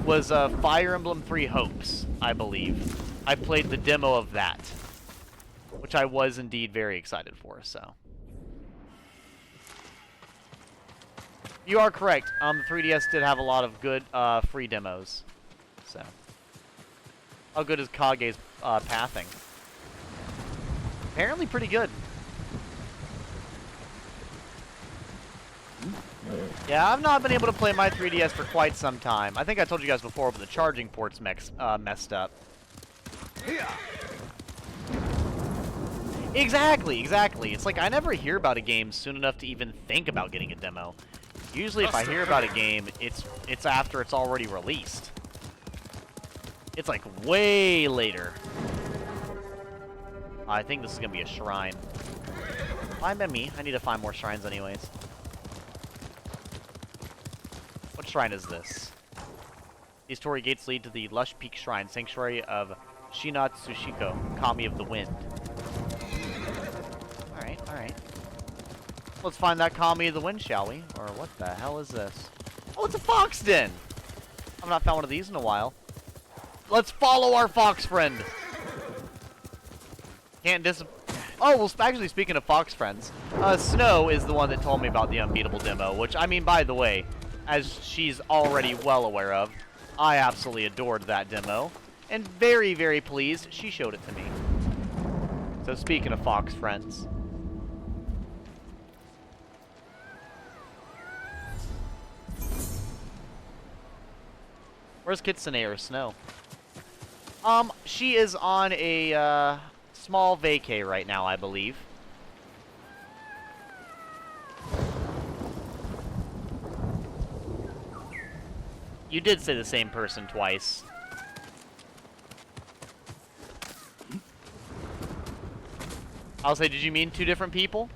was Fire Emblem 3 Hopes, I believe. I played the demo of that, which I was indeed very excited for, so. You are correct. The 3DS did have a lot of good free demos. So, how good is Kage's pathing? Apparently pretty good. Yeah, I've not been able to play my 3DS for quite some time. I think I told you guys before, but the charging port's messed up. Exactly. It's like I never hear about a game soon enough to even think about getting a demo. Usually if I hear about a game, it's after it's already released. It's like way later. I think this is going to be a shrine. Fine by me. I need to find more shrines anyways. What shrine is this? These torii gates lead to the Lush Peak Shrine, sanctuary of Shina Tsushima, Kami of the Wind. Alright. Let's find that Kami of the Wind, shall we? Or what the hell is this? Oh, it's a fox den! I've not found one of these in a while. Let's follow our fox friend! Can't Oh, well, actually, speaking of fox friends, Snow is the one that told me about the Unbeatable demo, which, I mean, by the way, as she's already well aware of, I absolutely adored that demo, and very, very pleased she showed it to me. So speaking of Fox friends. Where's Kitsune or Snow? She is on a, small vacay right now, I believe. You did say the same person twice. I'll say, did you mean two different people?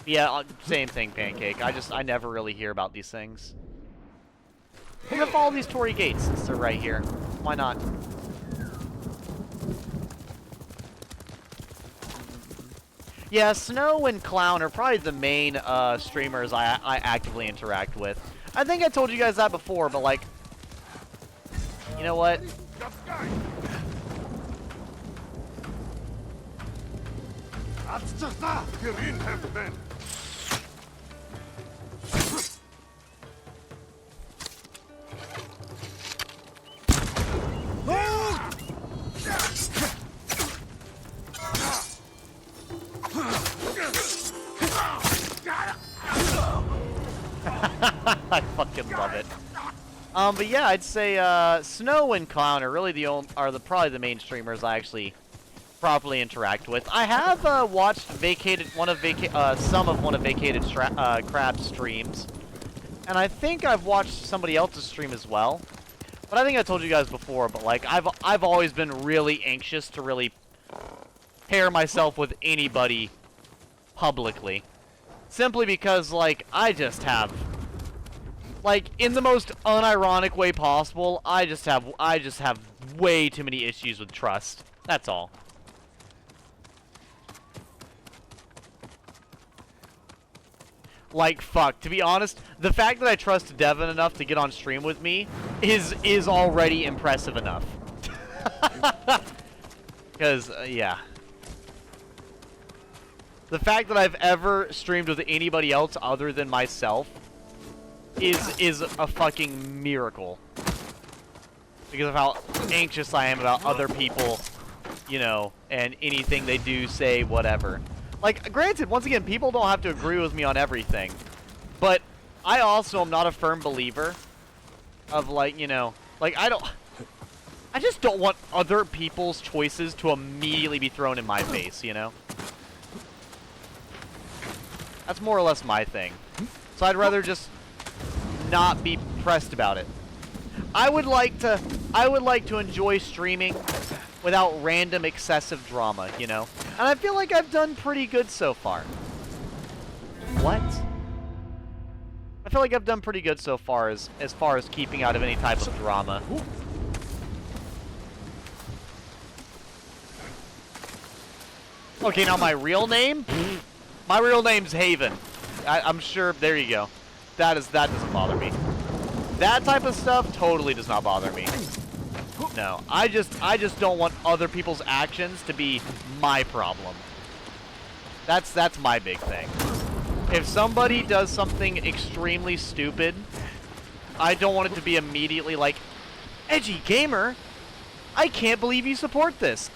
Yeah, same thing, Pancake. I never really hear about these things. We're gonna follow these Torii gates since they're right here. Why not? Yeah, Snow and Clown are probably the main streamers I actively interact with. I think I told you guys that before, but like, you know what? Kirin have been. I fucking love it. But yeah, I'd say Snow and Clown are really probably the main streamers I actually properly interact with. I have watched some of one of Vacated Crab's streams, and I think I've watched somebody else's stream as well. But I think I told you guys before, but like I've always been really anxious to really pair myself with anybody publicly, simply because like I just have, like, in the most unironic way possible, I just have way too many issues with trust. That's all. Like, fuck, to be honest, the fact that I trust Devin enough to get on stream with me is already impressive enough. Because, yeah. The fact that I've ever streamed with anybody else other than myself is a fucking miracle. Because of how anxious I am about other people, you know, and anything they do, say, whatever. Like, granted, once again, people don't have to agree with me on everything. But I also am not a firm believer of, like, you know, like, I just don't want other people's choices to immediately be thrown in my face, you know? That's more or less my thing. So I'd rather just not be pressed about it. I would like to enjoy streaming without random excessive drama, you know? And I feel like I've done pretty good so far. What? I feel like I've done pretty good so far as far as keeping out of any type of drama. Okay, now my real name? My real name's Haven. I'm sure, there you go. That doesn't bother me. That type of stuff totally does not bother me. No, I just don't want other people's actions to be my problem. That's my big thing. If somebody does something extremely stupid, I don't want it to be immediately like, Edgy Gamer, I can't believe you support this.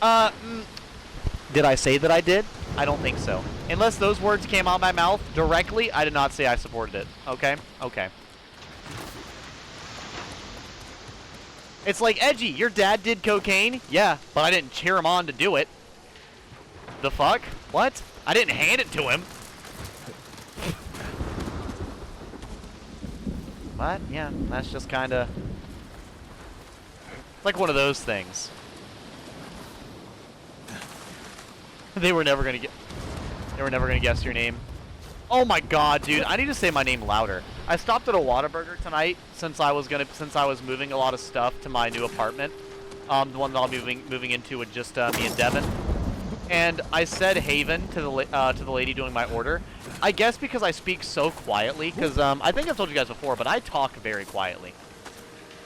Did I say that I did? I don't think so. Unless those words came out of my mouth directly, I did not say I supported it. Okay? Okay. It's like, Edgy, your dad did cocaine? Yeah, but I didn't cheer him on to do it. The fuck? What? I didn't hand it to him. What? Yeah, that's just kinda... It's like one of those things. They were never gonna guess your name. Oh my god, dude! I need to say my name louder. I stopped at a Whataburger tonight since I was moving a lot of stuff to my new apartment, the one that I'll be moving into with just me and Devin. And I said Haven to the lady doing my order. I guess because I speak so quietly, because I think I've told you guys before, but I talk very quietly.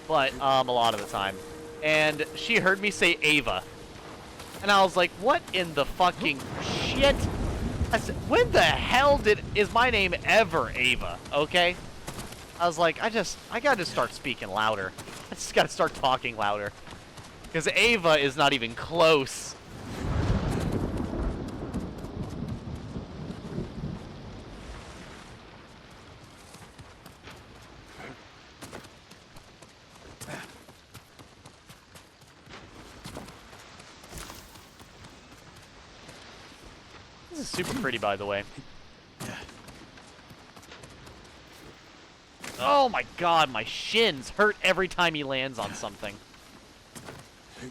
But a lot of the time, and she heard me say Ava. And I was like, what in the fucking shit? I said, when the hell is my name ever Ava? Okay. I was like, I gotta start speaking louder. I just gotta start talking louder. Because Ava is not even close. This is super pretty, by the way. Oh my god, my shins hurt every time he lands on something. He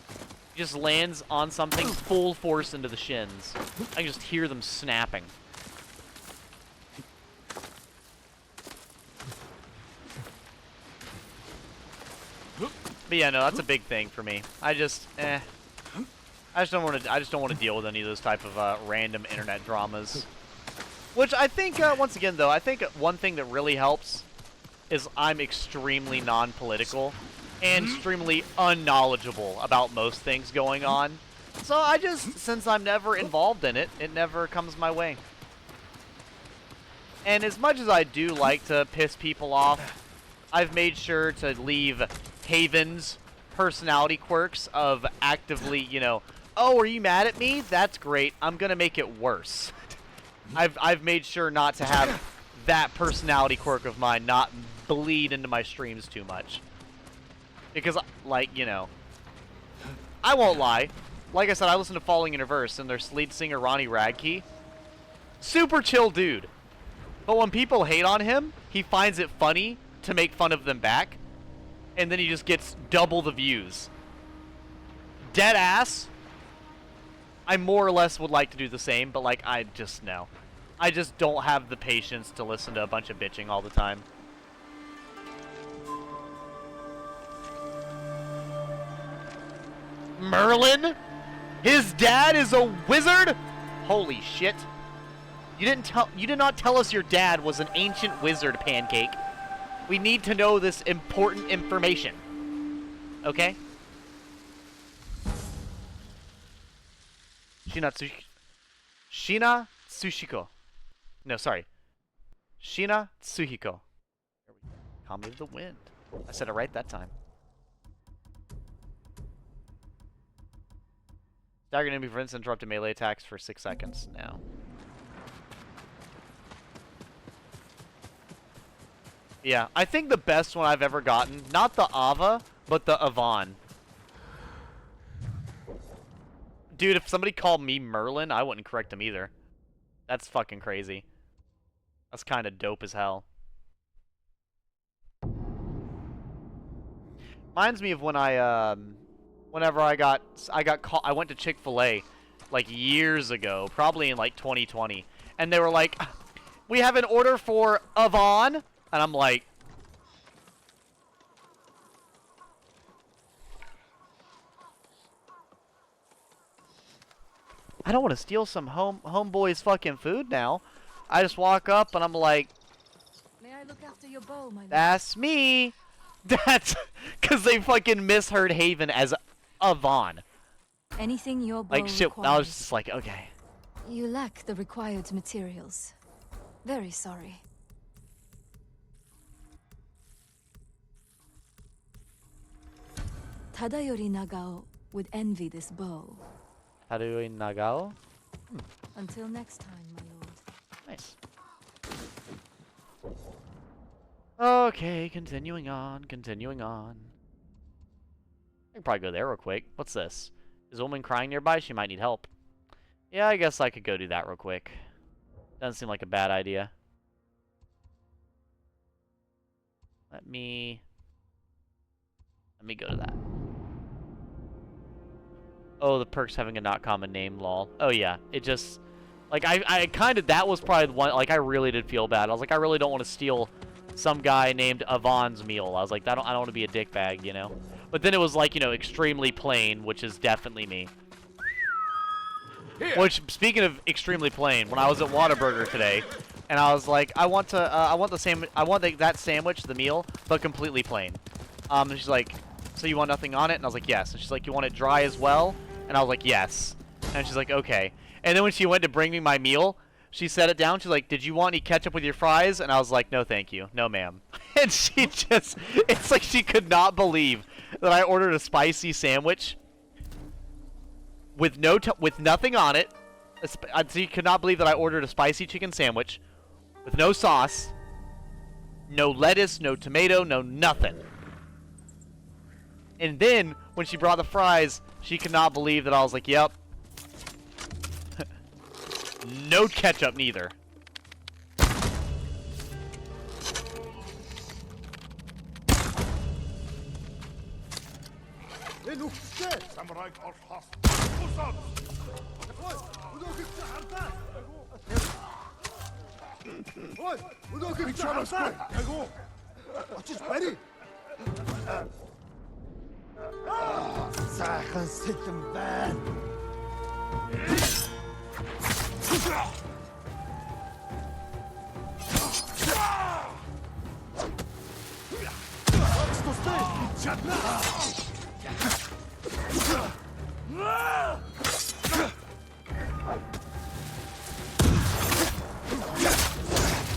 just lands on something full force into the shins. I can just hear them snapping. But yeah, no, that's a big thing for me. I just don't want to deal with any of those type of random internet dramas. Which I think once again though, I think one thing that really helps is I'm extremely non-political and extremely unknowledgeable about most things going on. So I just, since I'm never involved in it, it never comes my way. And as much as I do like to piss people off, I've made sure to leave Haven's personality quirks of actively, you know, oh, are you mad at me? That's great. I'm gonna make it worse. I've made sure not to have that personality quirk of mine not bleed into my streams too much. Because, like, you know, I won't lie. Like I said, I listen to Falling in Reverse, and their lead singer, Ronnie Radke. Super chill dude. But when people hate on him, he finds it funny to make fun of them back. And then he just gets double the views. Dead ass. I more or less would like to do the same, but, like, I just, no. I just don't have the patience to listen to a bunch of bitching all the time. Merlin? His dad is a wizard? Holy shit. You did not tell us your dad was an ancient wizard, Pancake. We need to know this important information. Okay? Shina Tsushiko. No, sorry. Shina Tsuhiko. There we go. Calm of the Wind. I said it right that time. Stagger enemy prevents interrupted melee attacks for 6 seconds now. Yeah, I think the best one I've ever gotten, not the Ava, but the Avon. Dude, if somebody called me Merlin, I wouldn't correct them either. That's fucking crazy. That's kind of dope as hell. Reminds me of when whenever I went to Chick-fil-A like years ago, probably in like 2020, and they were like, "We have an order for Avon," and I'm like, I don't want to steal some homeboy's fucking food now. I just walk up and I'm like, May I look after your bow, my lord? that's me. That's because they fucking misheard Haven as Avon. Anything your bow Like shit, requires. I was just like, okay. You lack the required materials. Very sorry. Tadayori Nagao would envy this bow. Harui Nagao? Until next time, my lord. Nice. Okay, continuing on, continuing on. I can probably go there real quick. What's this? Is a woman crying nearby? She might need help. Yeah, I guess I could go do that real quick. Doesn't seem like a bad idea. Let me go to that. Oh, the perk's having a not common name, lol. Oh yeah, it just, like, I kind of, that was probably the one, like, I really did feel bad. I was like, I really don't want to steal some guy named Avon's meal. I was like, I don't want to be a dickbag, you know? But then it was like, you know, extremely plain, which is definitely me. Here. Which, speaking of extremely plain, when I was at Whataburger today, and I was like, I want that sandwich, the meal, but completely plain. And she's like, so you want nothing on it? And I was like, yes. And she's like, you want it dry as well? And I was like, yes. And she's like, okay. And then when she went to bring me my meal, she set it down. She's like, "Did you want any ketchup with your fries?" And I was like, "No, thank you. No, ma'am." And she just, it's like she could not believe that I ordered a spicy sandwich with with nothing on it. She could not believe that I ordered a spicy chicken sandwich with no sauce, no lettuce, no tomato, no nothing. And then, when she brought the fries, she could not believe that I was like, "Yep." No ketchup, neither. Samurai are hostile. Сайхан сэлэн байна.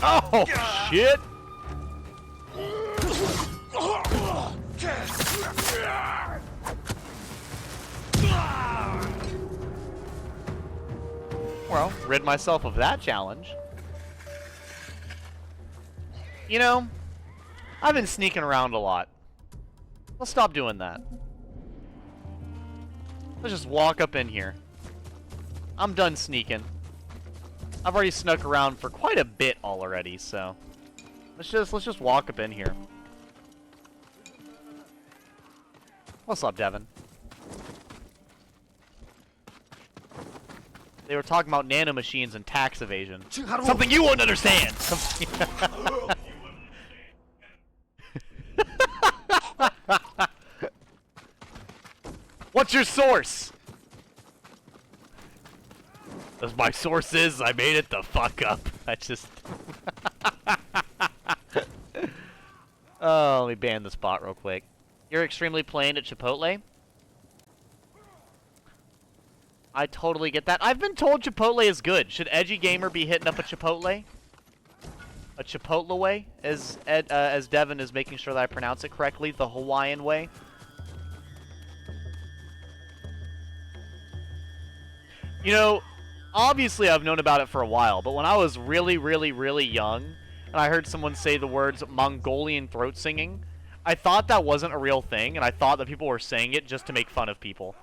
Oh, shit! Well, rid myself of that challenge. You know, I've been sneaking around a lot. Let's stop doing that. Let's just walk up in here. I'm done sneaking. I've already snuck around for quite a bit already, so let's just walk up in here. What's up, Devin? They were talking about nanomachines and tax evasion. Something you won't understand! What's your source? As my source is, I made it the fuck up. I just... Oh, let me ban this bot real quick. You're extremely plain at Chipotle? I totally get that. I've been told Chipotle is good. Should Edgy Gamer be hitting up a Chipotle? A Chipotle way? As Devin is making sure that I pronounce it correctly, the Hawaiian way. You know, obviously I've known about it for a while, but when I was really, really, really young, and I heard someone say the words Mongolian throat singing, I thought that wasn't a real thing, and I thought that people were saying it just to make fun of people.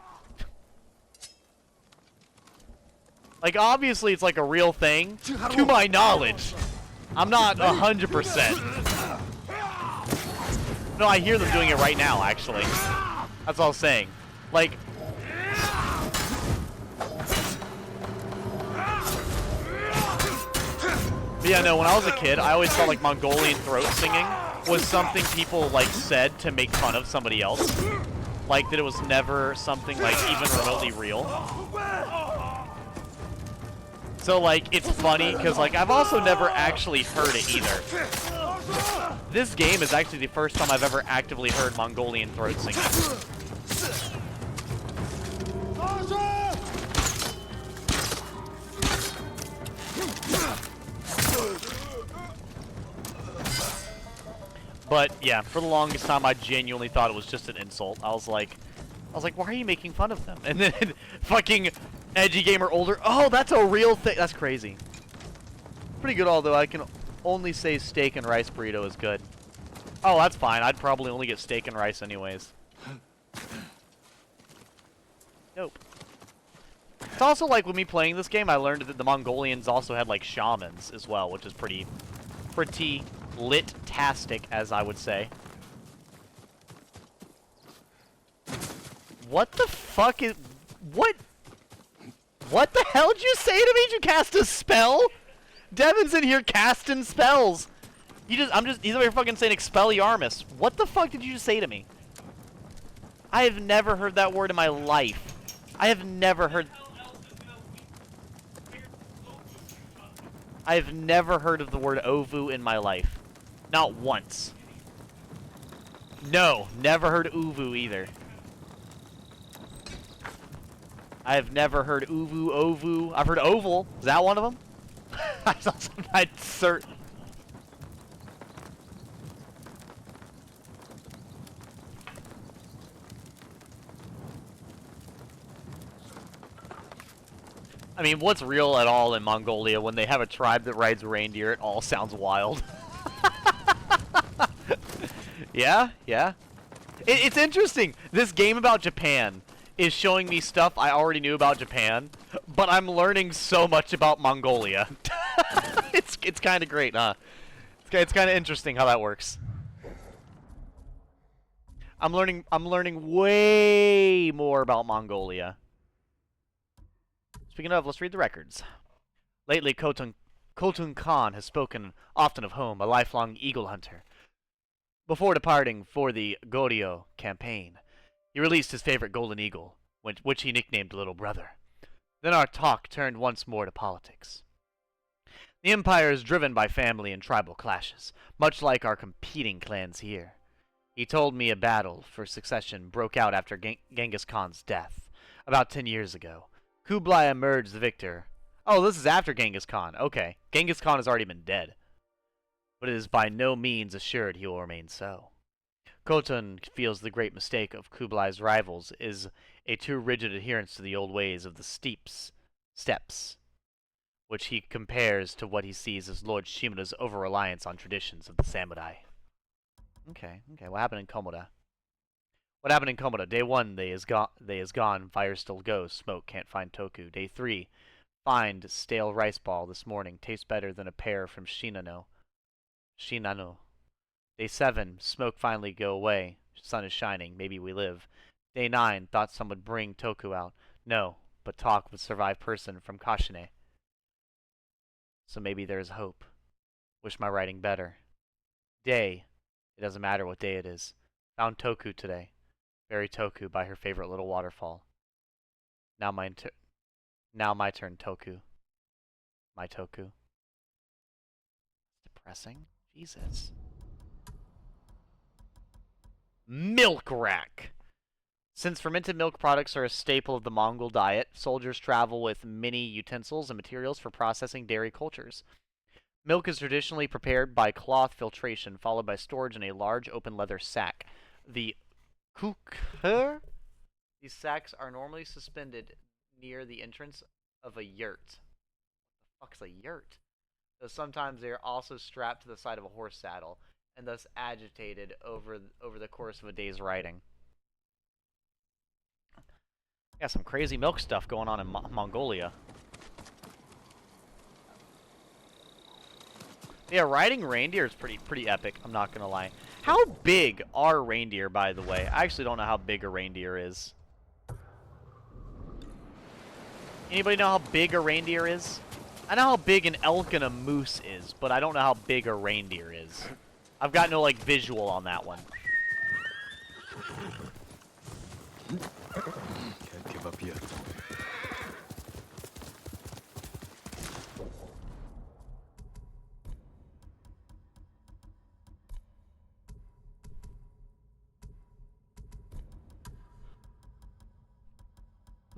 Like, obviously it's like a real thing, to my knowledge. I'm not 100%. No, I hear them doing it right now, actually. That's all I'm saying. Like... But yeah, no, when I was a kid, I always thought, like, Mongolian throat singing was something people, like, said to make fun of somebody else. Like, that it was never something, like, even remotely real. So, like, it's funny, because, like, I've also never actually heard it either. This game is actually the first time I've ever actively heard Mongolian throat singing. But, yeah, for the longest time, I genuinely thought it was just an insult. I was like, why are you making fun of them? And then, fucking Edgy Gamer Older, oh, that's a real thing. That's crazy. Pretty good, although I can only say steak and rice burrito is good. Oh, that's fine. I'd probably only get steak and rice anyways. Nope. It's also like, with me playing this game, I learned that the Mongolians also had, like, shamans as well, which is pretty lit-tastic, as I would say. What the fuck is... What the hell did you say to me? Did you cast a spell? Devin's in here casting spells. He's over here fucking saying Expelliarmus. What the fuck did you just say to me? I have never heard that word in my life. I have never heard of the word ovu in my life. Not once. No, never heard uvu either. I have never heard uvu, ovu. I've heard oval. Is that one of them? I'm not certain. I mean, what's real at all in Mongolia when they have a tribe that rides reindeer? It all sounds wild. Yeah, yeah. It's interesting. This game about Japan is showing me stuff I already knew about Japan, but I'm learning so much about Mongolia. It's kind of great, huh? It's kind of interesting how that works. I'm learning way more about Mongolia. Speaking of, let's read the records. Lately, Khotun Khan has spoken often of home, a lifelong eagle hunter. Before departing for the Goryeo campaign, he released his favorite golden eagle, which he nicknamed Little Brother. Then our talk turned once more to politics. The Empire is driven by family and tribal clashes, much like our competing clans here. He told me a battle for succession broke out after Genghis Khan's death, about 10 years ago. Kublai emerged the victor. Oh, this is after Genghis Khan. Okay. Genghis Khan has already been dead. But it is by no means assured he will remain so. Khotun feels the great mistake of Kublai's rivals is a too rigid adherence to the old ways of the steppes, which he compares to what he sees as Lord Shimuda's over-reliance on traditions of the samurai. Okay, what happened in Komoda? What happened in Komoda? Day 1, they is gone, fire still goes, smoke, can't find Toku. Day 3, find stale rice ball this morning, tastes better than a pear from Shinano. Day 7, smoke finally go away, sun is shining, maybe we live. Day 9, thought some would bring Toku out. No, but talk would survive person from Kashine. So maybe there's hope. Wish my writing better. Day, it doesn't matter what day it is. Found Toku today. Buried Toku by her favorite little waterfall. Now my turn, Toku. My Toku. Depressing. Jesus. Milk rack. Since fermented milk products are a staple of the Mongol diet, soldiers travel with many utensils and materials for processing dairy cultures. Milk is traditionally prepared by cloth filtration, followed by storage in a large open leather sack. The kukher? These sacks are normally suspended near the entrance of a yurt. What the fuck's a yurt? Though sometimes they are also strapped to the side of a horse saddle, and thus agitated over the course of a day's riding. Got some crazy milk stuff going on in Mongolia. Yeah, riding reindeer is pretty epic, I'm not gonna lie. How big are reindeer, by the way? I actually don't know how big a reindeer is. Anybody know how big a reindeer is? I know how big an elk and a moose is, but I don't know how big a reindeer is. I've got no, like, visual on that one. Can't give up yet.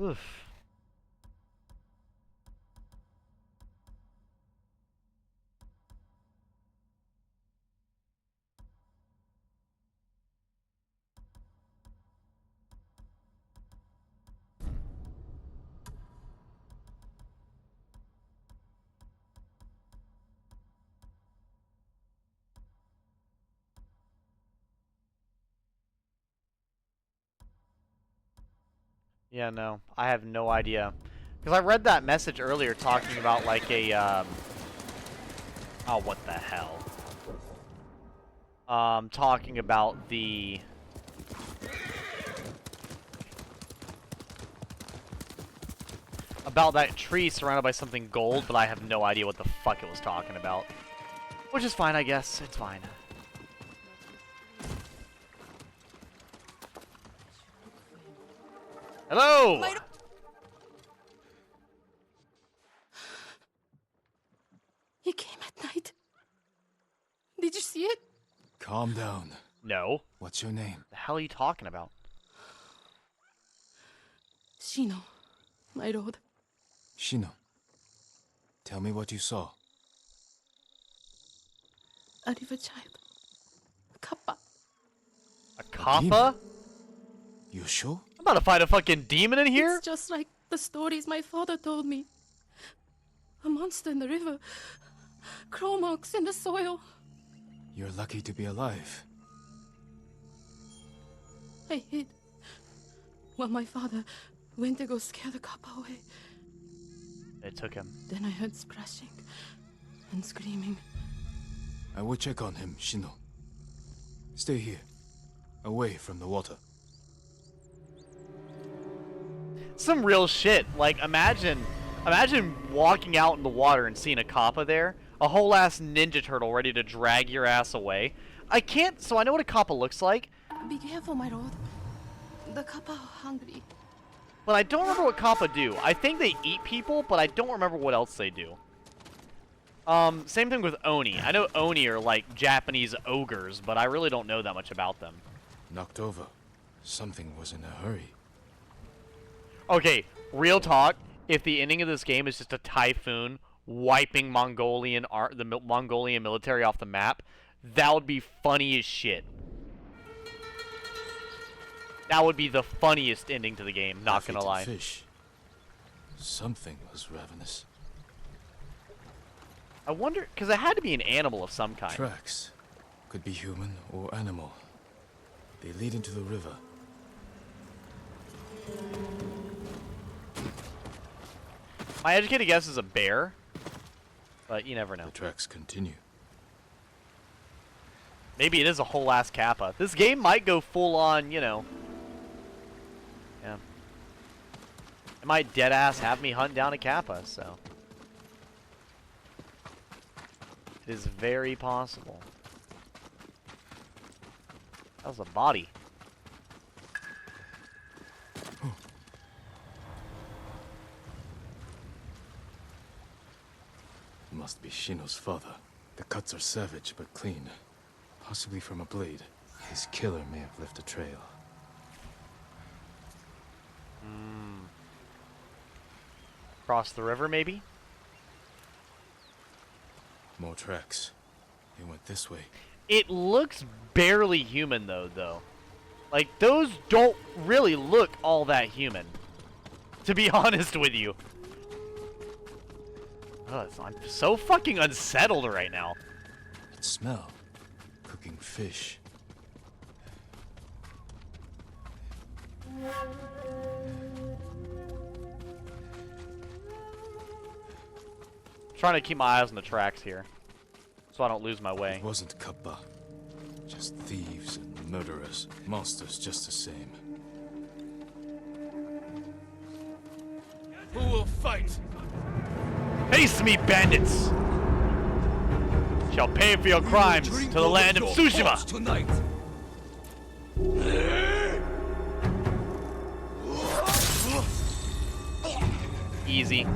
Oof. Yeah, no. I have no idea. Because I read that message earlier talking about, like, a, oh, what the hell? Talking about the... about that tree surrounded by something gold, but I have no idea what the fuck it was talking about. Which is fine, I guess. It's fine. Hello! He came at night. Did you see it? Calm down. No. What's your name? The hell are you talking about? Shino, my lord. Shino. Tell me what you saw. a river child. Kappa. A kappa? You sure? I'm about to find a fucking demon in here? It's just like the stories my father told me. A monster in the river. Claw marks in the soil. You're lucky to be alive. I hid while my father went to go scare the kappa away. They took him. Then I heard splashing and screaming. I will check on him, Shino. Stay here, away from the water. Some real shit. Like, imagine walking out in the water and seeing a kappa there. A whole ass ninja turtle ready to drag your ass away. So I know what a kappa looks like, Be careful, my lord. The kappa are hungry. but I don't remember what kappa do. I think they eat people, but I don't remember what else they do. Same thing with Oni. I know Oni are like Japanese ogres, but I really don't know that much about them. Knocked over. Something was in a hurry. Okay, real talk. If the ending of this game is just a typhoon wiping the Mongolian military off the map, that would be funny as shit. That would be the funniest ending to the game, not gonna Half-eaten lie. Fish. Something was ravenous. I wonder, because it had to be an animal of some kind. Tracks. Could be human or animal. They lead into the river. My educated guess is a bear, but you never know. The tracks continue. Maybe it is a whole ass kappa. This game might go full on, you know. Yeah. It might dead ass have me hunt down a kappa, so. It is very possible. That was a body. Must be Shino's father. The cuts are savage but clean. Possibly from a blade. His killer may have left a trail. Cross the river, maybe? More tracks. They went this way. It looks barely human, though. Like, those don't really look all that human. To be honest with you. Ugh, I'm so fucking unsettled right now. That smell. Cooking fish. Trying to keep my eyes on the tracks here, so I don't lose my way. It wasn't Kappa. Just thieves and murderers. Monsters just the same. Who will fight? Face me, bandits! Shall pay for your crimes to the land of Tsushima! Tonight. Easy.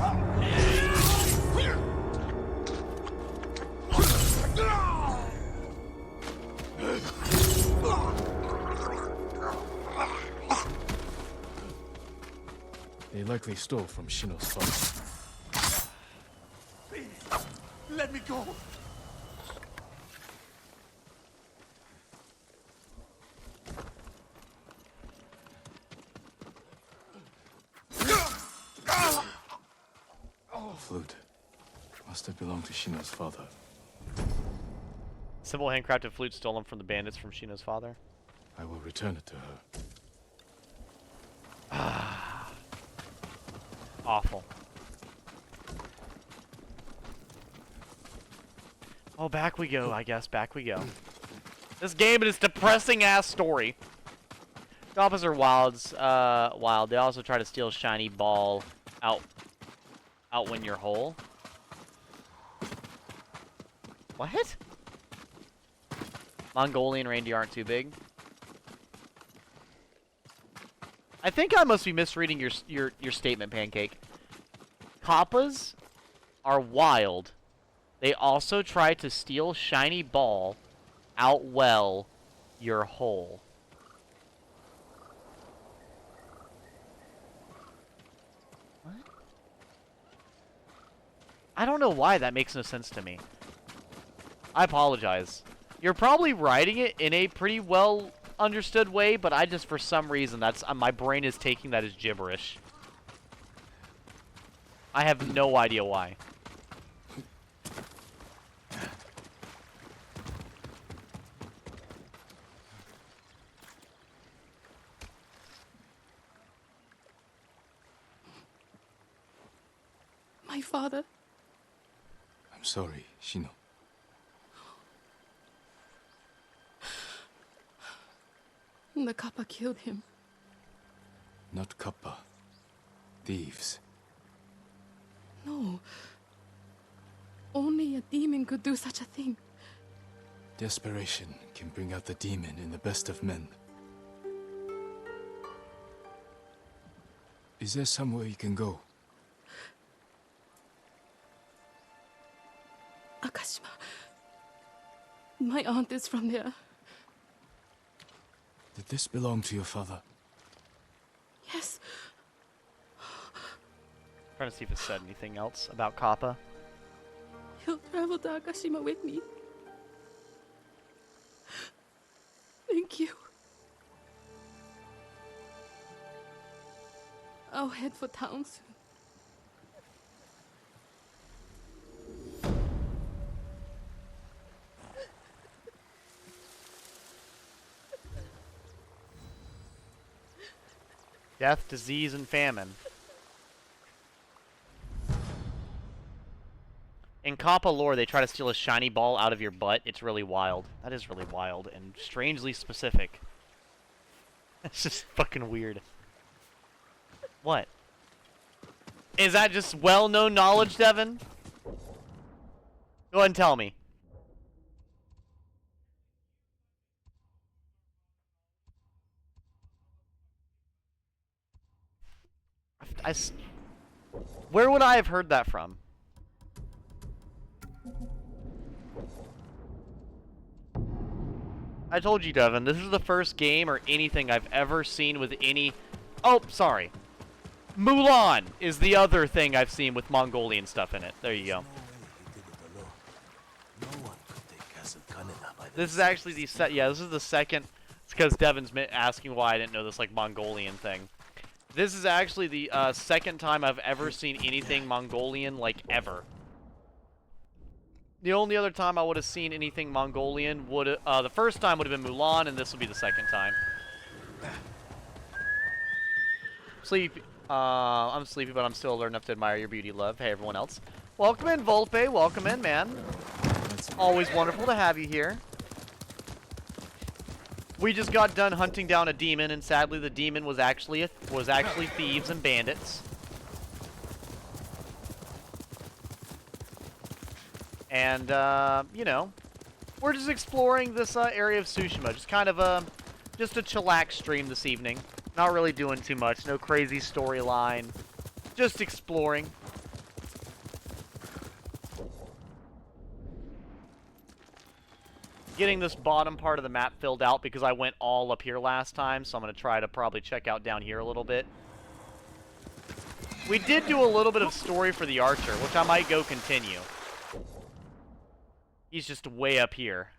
They likely stole from Shino's father. Please, let me go. Flute. Must have belonged to Shino's father. Simple handcrafted flute stolen from the bandits from Shino's father. I will return it to her. Awful. Oh, back we go, I guess. Back we go. This game and its depressing ass story. Goblins are wild. They also try to steal shiny ball out when you're whole. What? Mongolian reindeer aren't too big. I think I must be misreading your statement, Pancake. Kappas are wild. They also try to steal shiny ball out well your hole. What? I don't know why that makes no sense to me. I apologize. You're probably writing it in a pretty well understood way, but I just, for some reason, that's my brain is taking that as gibberish. I have no idea why. My father. I'm sorry, Shino. The Kappa killed him. Not Kappa. Thieves. No. Only a demon could do such a thing. Desperation can bring out the demon in the best of men. Is there somewhere you can go? Akashima. My aunt is from there. Did this belong to your father? Yes. Trying to see if it said anything else about Kappa. He'll travel to Akashima with me. Thank you. I'll head for town soon. Death, disease, and famine. In Kappa lore, they try to steal a shiny ball out of your butt. It's really wild. That is really wild and strangely specific. That's just fucking weird. What? Is that just well-known knowledge, Devin? Go ahead and tell me. Where would I have heard that from? I told you, Devin, this is the first game or anything I've ever seen with any... Oh, sorry. Mulan is the other thing I've seen with Mongolian stuff in it. There you go. This is actually the this is the second... It's because Devin's asking why I didn't know this, like, Mongolian thing. This is actually the second time I've ever seen anything Mongolian, like, ever. The only other time I would have seen anything Mongolian would the first time would have been Mulan, and this will be the second time. Sleepy. I'm sleepy, but I'm still alert enough to admire your beauty, love. Hey, everyone else. Welcome in, Volpe. Welcome in, man. It's always wonderful to have you here. We just got done hunting down a demon, and sadly, the demon was actually thieves and bandits. And, you know, we're just exploring this area of Tsushima. Just kind of just a chillax stream this evening. Not really doing too much. No crazy storyline. Just exploring. Getting this bottom part of the map filled out because I went all up here last time, so I'm going to try to probably check out down here a little bit. We did do a little bit of story for the archer, which I might go continue. He's just way up here.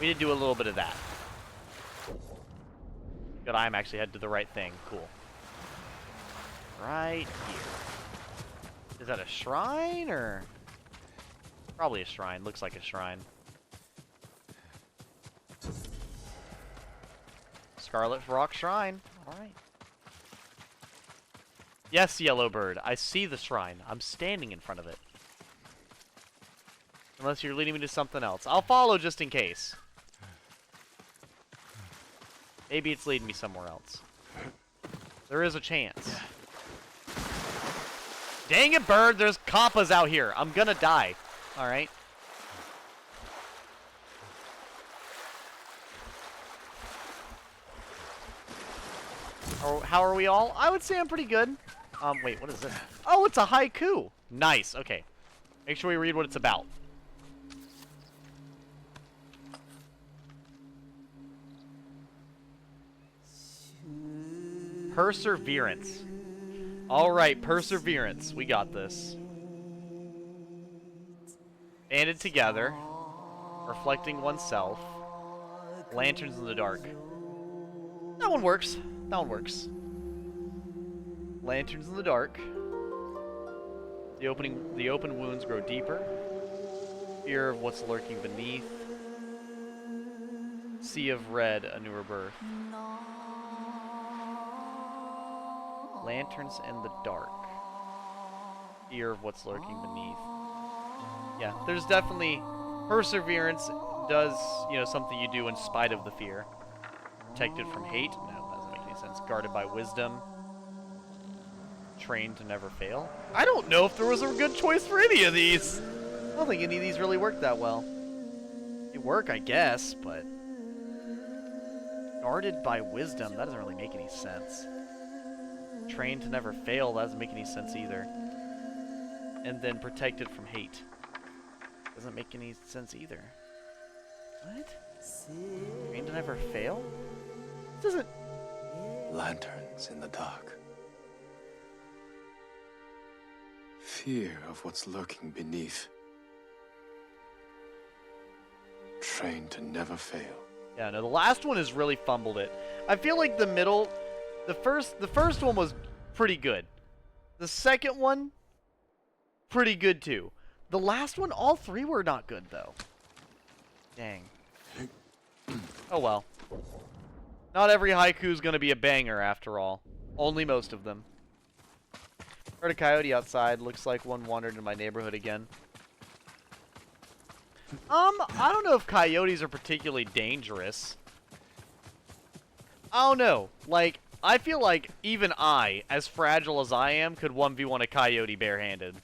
We did do a little bit of that. Good, I'm actually headed to the right thing. Cool. Right here. Is that a shrine, or...? Probably a shrine. Looks like a shrine. Scarlet Rock Shrine. Alright. Yes, Yellowbird. I see the shrine. I'm standing in front of it. Unless you're leading me to something else. I'll follow just in case. Maybe it's leading me somewhere else. There is a chance. Dang it, bird! There's Kappas out here. I'm gonna die. Alright. How are we all? I would say I'm pretty good. Wait, what is this? Oh, it's a haiku! Nice, okay. Make sure we read what it's about. Perseverance. Alright, perseverance. We got this. Banded together. Reflecting oneself. Lanterns in the dark. That one works. That one works. Lanterns in the dark. The open wounds grow deeper. Fear of what's lurking beneath. Sea of red, a newer birth. Lanterns in the dark. Fear of what's lurking beneath. Yeah, there's definitely perseverance does, you know, something you do in spite of the fear. Protected from hate? No, that doesn't make any sense. Guarded by wisdom. Trained to never fail? I don't know if there was a good choice for any of these. I don't think any of these really work that well. They work, I guess, but... Guarded by wisdom? That doesn't really make any sense. Trained to never fail? That doesn't make any sense either. And then protected from hate. Doesn't make any sense either. What? Trained to never fail? This doesn't... Lanterns in the dark. Fear of what's lurking beneath. Trained to never fail. Yeah, no, the last one has really fumbled it. I feel like the middle... The first one was pretty good. The second one, pretty good too. The last one, all three were not good though. Dang. Oh well. Not every haiku is gonna be a banger after all. Only most of them. Heard a coyote outside. Looks like one wandered in my neighborhood again. I don't know if coyotes are particularly dangerous. I don't know. Like, I feel like even I, as fragile as I am, could 1v1 a coyote barehanded.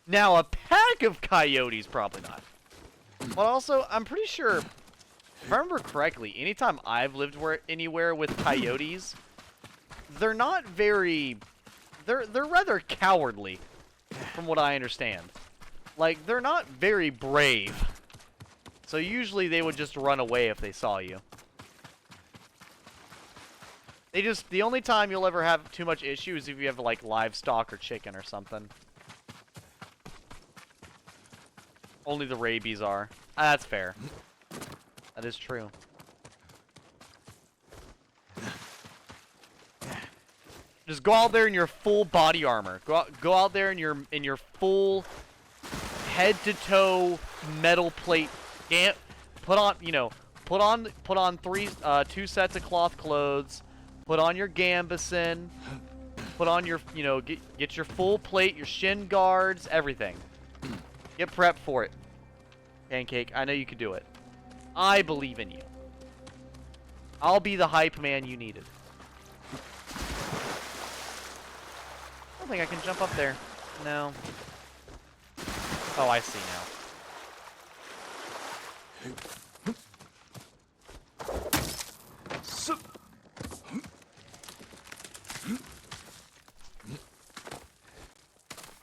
Now, a pack of coyotes, probably not. But also, I'm pretty sure, if I remember correctly, anytime I've lived anywhere with coyotes, they're not very... They're rather cowardly, from what I understand. Like, they're not very brave. So usually they would just run away if they saw you. The only time you'll ever have too much issue is if you have, like, livestock or chicken or something. Only the rabies are. That's fair. That is true. Just go out there in your full body armor. Go out there in your full head to toe metal plate. Put on, you know, put on 2 sets of cloth clothes. Put on your gambeson. Put on your, you know, get your full plate, your shin guards, everything. Get prepped for it. Pancake, I know you can do it. I believe in you. I'll be the hype man you needed. I don't think I can jump up there. No. Oh, I see now.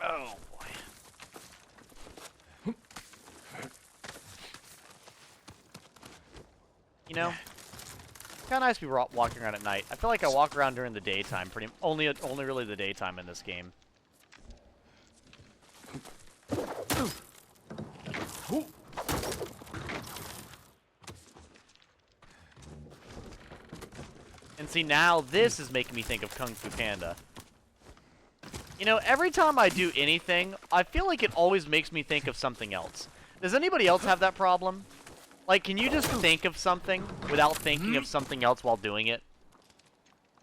Oh, boy. You know, it's kind of nice to be walking around at night. I feel like I walk around during the daytime, only really the daytime in this game. And see, now this is making me think of Kung Fu Panda. You know, every time I do anything, I feel like it always makes me think of something else. Does anybody else have that problem? Like, can you just think of something without thinking of something else while doing it?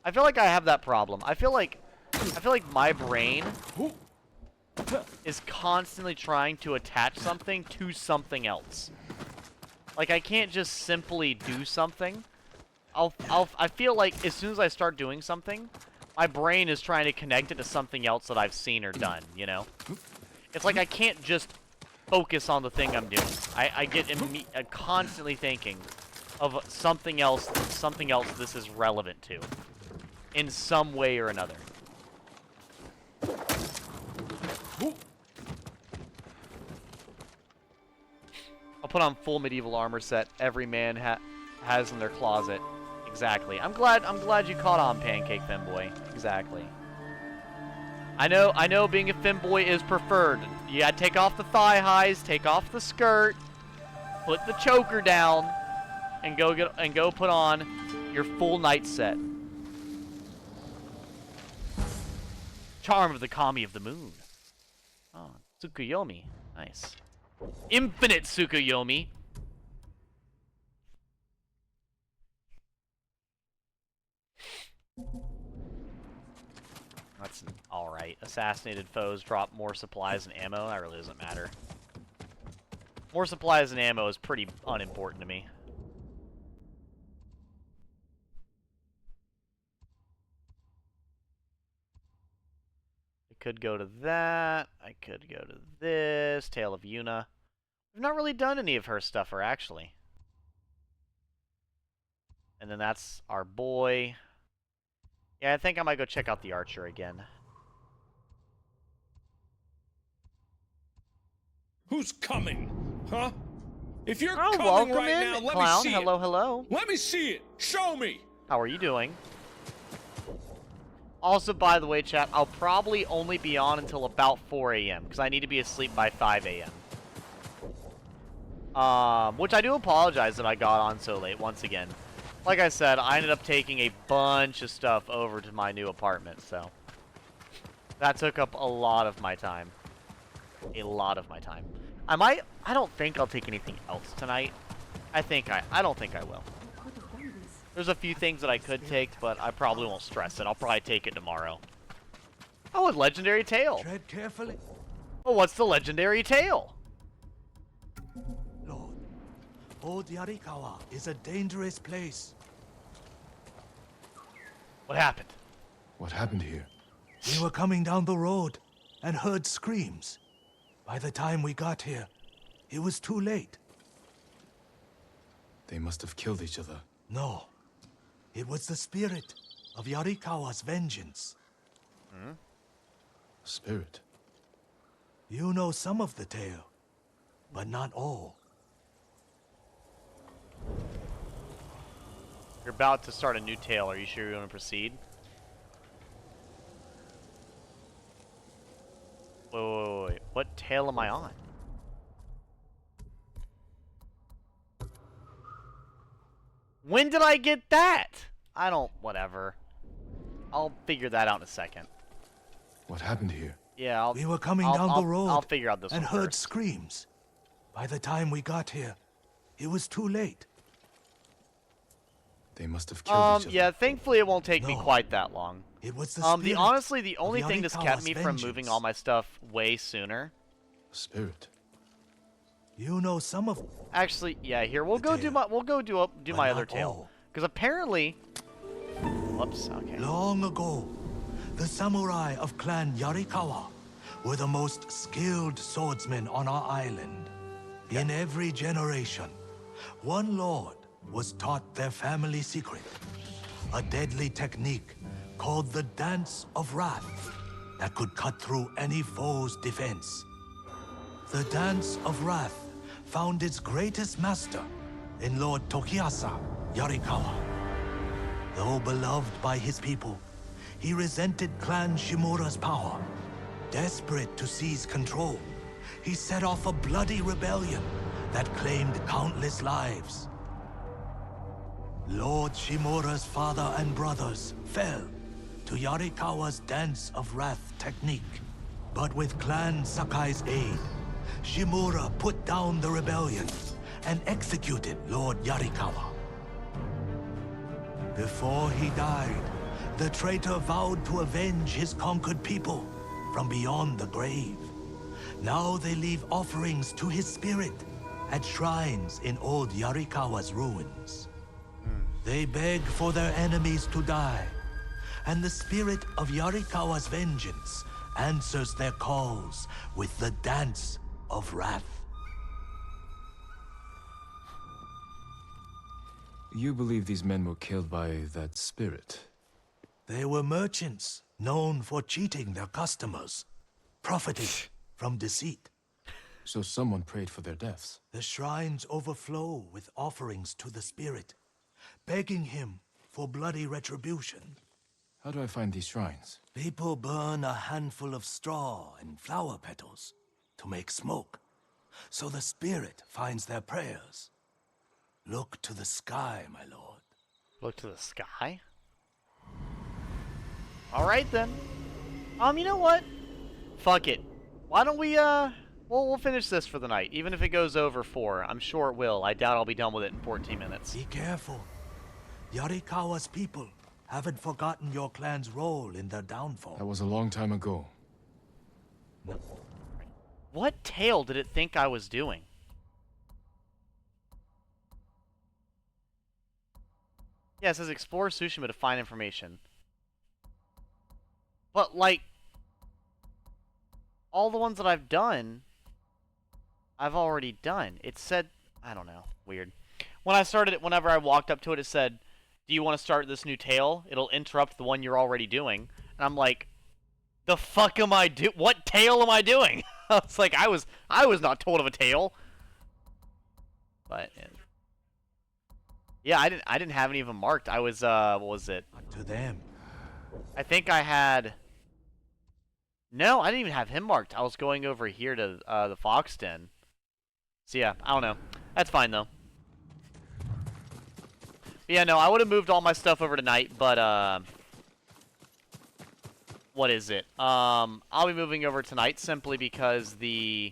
I feel like I have that problem. I feel like my brain is constantly trying to attach something to something else. Like, I can't just simply do something. I feel like as soon as I start doing something, my brain is trying to connect it to something else that I've seen or done, you know? It's like I can't just focus on the thing I'm doing. I get constantly thinking of something else this is relevant to. In some way or another. I'll put on full medieval armor set every man has in their closet. Exactly. I'm glad you caught on, Pancake Femboy. Exactly. I know being a femboy is preferred. You gotta take off the thigh highs, take off the skirt, put the choker down, and go put on your full night set. Charm of the Kami of the Moon. Oh, Tsukuyomi. Nice. Infinite Tsukuyomi. That's alright. Assassinated foes drop more supplies and ammo. That really doesn't matter. More supplies and ammo is pretty unimportant to me. I could go to that. I could go to this. Tale of Yuna. We've not really done any of her stuff, or actually. And then that's our boy. Yeah, I think I might go check out the archer again. Who's coming? Huh? If you're Oh, coming welcome right in, now, let clown. me see Hello, it. hello. Let me see it. Show me. How are you doing? Also, by the way, chat, I'll probably only be on until about 4 a.m. because I need to be asleep by 5 a.m. Which I do apologize that I got on so late once again. Like I said, I ended up taking a bunch of stuff over to my new apartment, so that took up a lot of my time. A lot of my time. I don't think I'll take anything else tonight. I don't think I will. There's a few things that I could take, but I probably won't stress it. I'll probably take it tomorrow. Oh, a legendary tale. Tread carefully, Well, what's the legendary tale? Lord. Old Yarikawa is a dangerous place. What happened? What happened here? We were coming down the road and heard screams. By the time we got here, it was too late. They must have killed each other. No, it was the spirit of Yarikawa's vengeance. Spirit. You know some of the tale, but not all. You're about to start a new tale. Are you sure you want to proceed? Wait. What tale am I on? When did I get that? I don't... Whatever. I'll figure that out in a second. What happened here? Yeah, We were coming down the road I'll figure out this and one heard first. screams. By the time we got here, it was too late. They must have killed each other. Yeah, thankfully it won't take me No. quite that long. It was the The spirit honestly, the of only thing that's kept Yarikawa's me from moving vengeance. all my stuff way sooner. Spirit. You know some of Actually, yeah, here we'll go do tale, my but other not tale. all. Because apparently, whoops, okay. Long ago, the samurai of Clan Yarikawa were the most skilled swordsmen on our island. In every generation, one lord was taught their family secret, a deadly technique called the Dance of Wrath that could cut through any foe's defense. The Dance of Wrath found its greatest master in Lord Tokiyasa Yarikawa. Though beloved by his people, he resented Clan Shimura's power. Desperate to seize control, he set off a bloody rebellion that claimed countless lives. Lord Shimura's father and brothers fell to Yarikawa's Dance of Wrath technique. But with Clan Sakai's aid, Shimura put down the rebellion and executed Lord Yarikawa. Before he died, the traitor vowed to avenge his conquered people from beyond the grave. Now they leave offerings to his spirit at shrines in old Yarikawa's ruins. They beg for their enemies to die, and the spirit of Yarikawa's vengeance answers their calls with the Dance of Wrath. You believe these men were killed by that spirit? They were merchants known for cheating their customers, profiting from deceit. So someone prayed for their deaths. The shrines overflow with offerings to the spirit, begging him for bloody retribution. How do I find these shrines? People burn a handful of straw and flower petals to make smoke, so the spirit finds their prayers. Look to the sky, my lord. Look to the sky? Alright then. You know what? Fuck it. Why don't we, we'll finish this for the night, even if it goes over 4. I'm sure it will. I doubt I'll be done with it in 14 minutes. Be careful. Yarikawa's people haven't forgotten your clan's role in their downfall. That was a long time ago. What tale did it think I was doing? Yeah, it says explore Tsushima to find information. But, like, all the ones that I've done, I've already done. It said, I don't know, weird. When I started it, whenever I walked up to it, it said, do you want to start this new tale? It'll interrupt the one you're already doing. And I'm like, the fuck am I what tale am I doing? I was like, I was not told of a tale. But yeah, I didn't have any of them marked. I was what was it? To them. I think I had. No, I didn't even have him marked. I was going over here to the Fox Den. So yeah, I don't know. That's fine though. Yeah, no, I would have moved all my stuff over tonight, but what is it? I'll be moving over tonight simply because I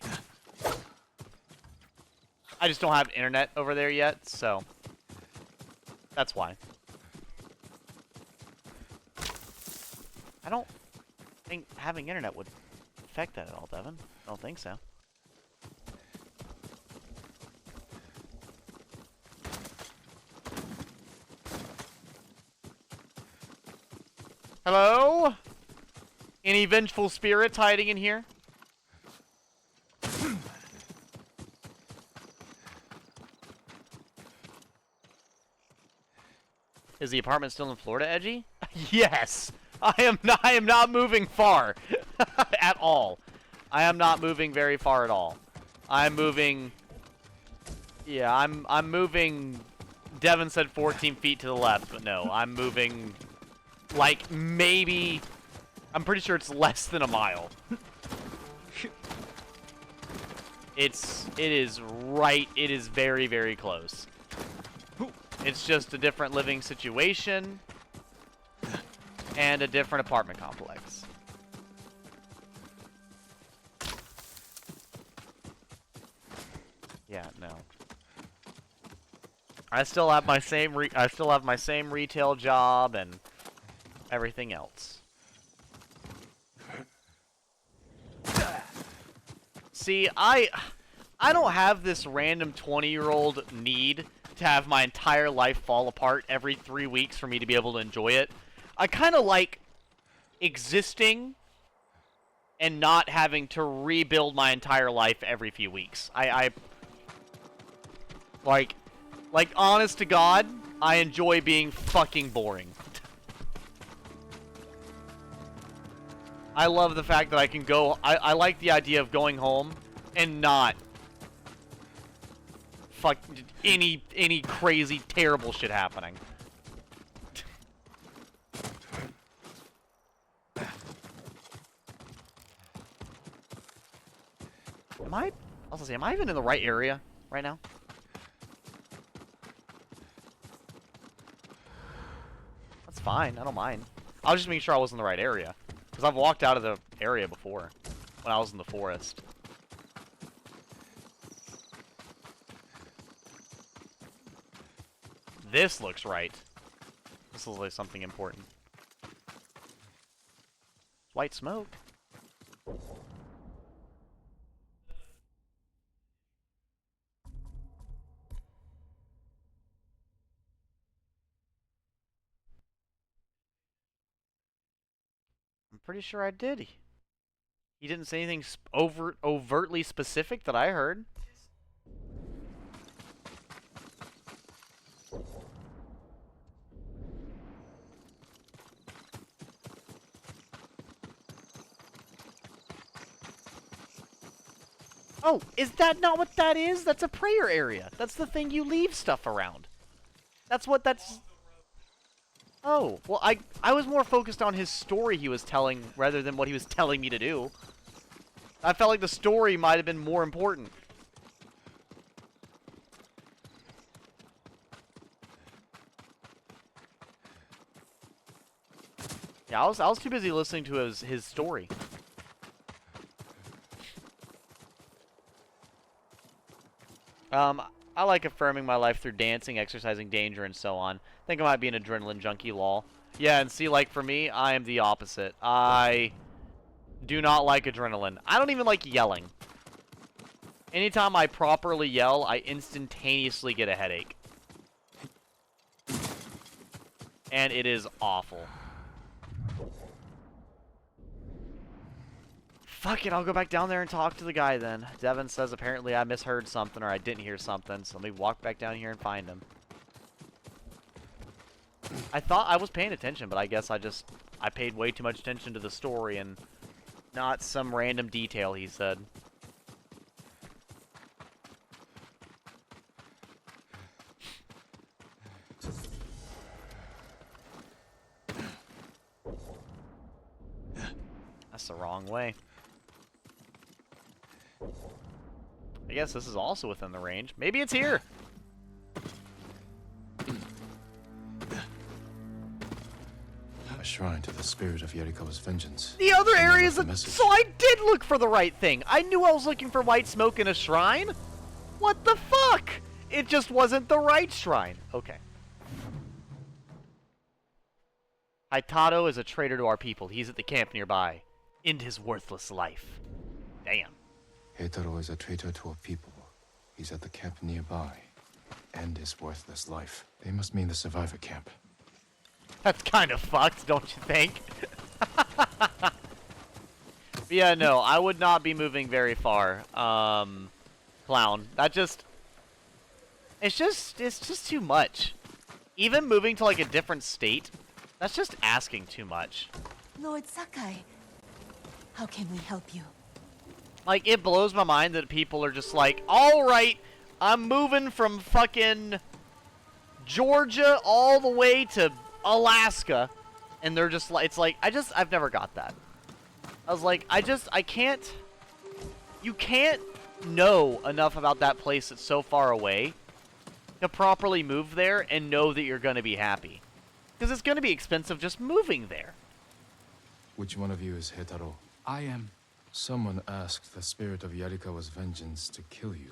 just don't have internet over there yet, so that's why. I don't think having internet would affect that at all, Devin. I don't think so. Hello? Any vengeful spirits hiding in here? Is the apartment still in Florida, Edgy? Yes! I am not moving far. At all. I am not moving very far at all. I'm moving... Yeah, I'm moving... Devin said 14 feet to the left, but no. I'm moving... Like, maybe... I'm pretty sure it's less than a mile. It is right... It is very, very close. It's just a different living situation... and a different apartment complex. Yeah, no. I still have my same retail job and everything else. See, I don't have this random 20-year-old need to have my entire life fall apart every 3 weeks for me to be able to enjoy it. I kind of like existing and not having to rebuild my entire life every few weeks. I like honest to God, I enjoy being fucking boring. I love the fact that I can go, I like the idea of going home and not fuck any crazy terrible shit happening. Am I even in the right area right now? That's fine, I don't mind. I was just making sure I was in the right area. Because I've walked out of the area before, when I was in the forest. This looks right. This looks like something important. White smoke. I'm pretty sure I did. He didn't say anything overtly specific that I heard. Oh, is that not what that is? That's a prayer area. That's the thing you leave stuff around. That's what that's... Oh, well, I was more focused on his story he was telling rather than what he was telling me to do. I felt like the story might have been more important. Yeah, I was too busy listening to his story. I like affirming my life through dancing, exercising, danger, and so on. Think I might be an adrenaline junkie, lol. Yeah, and see, like, for me, I am the opposite. I do not like adrenaline. I don't even like yelling. Anytime I properly yell, I instantaneously get a headache. And it is awful. Fuck it, I'll go back down there and talk to the guy then. Devin says apparently I misheard something or I didn't hear something, so let me walk back down here and find him. I thought I was paying attention, but I guess I paid way too much attention to the story and not some random detail he said. That's the wrong way. I guess this is also within the range. Maybe it's here. A shrine to the spirit of Yarikawa's vengeance. The other Someone areas, left a message. so I did look for the right thing. I knew I was looking for white smoke in a shrine. What the fuck? It just wasn't the right shrine. Okay. Haitato is a traitor to our people. He's at the camp nearby. End his worthless life. Damn. Heitaro is a traitor to our people. He's at the camp nearby. End his worthless life. They must mean the survivor camp. That's kind of fucked, don't you think? Yeah, no, I would not be moving very far. Clown. That just... It's just too much. Even moving to, like, a different state, that's just asking too much. Lord Sakai, how can we help you? Like, it blows my mind that people are just like, alright, I'm moving from fucking Georgia all the way to Alaska. And they're just like, it's like, I've never got that. I was like, I can't, you can't know enough about that place that's so far away to properly move there and know that you're going to be happy. Because it's going to be expensive just moving there. Which one of you is Heitaro? I am. Someone asked the spirit of Yarikawa's vengeance to kill you.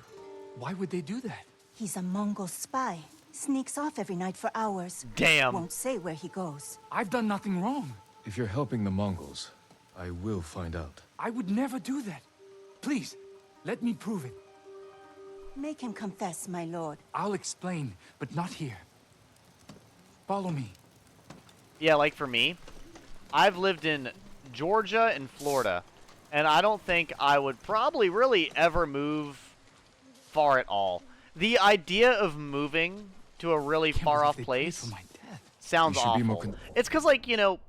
Why would they do that? He's a Mongol spy. Sneaks off every night for hours. Damn. Won't say where he goes. I've done nothing wrong. If you're helping the Mongols, I will find out. I would never do that. Please, let me prove it. Make him confess, my lord. I'll explain, but not here. Follow me. Yeah, like for me, I've lived in Georgia and Florida, and I don't think I would probably really ever move far at all. The idea of moving to a really far off place sounds awful. It's because, like, you know,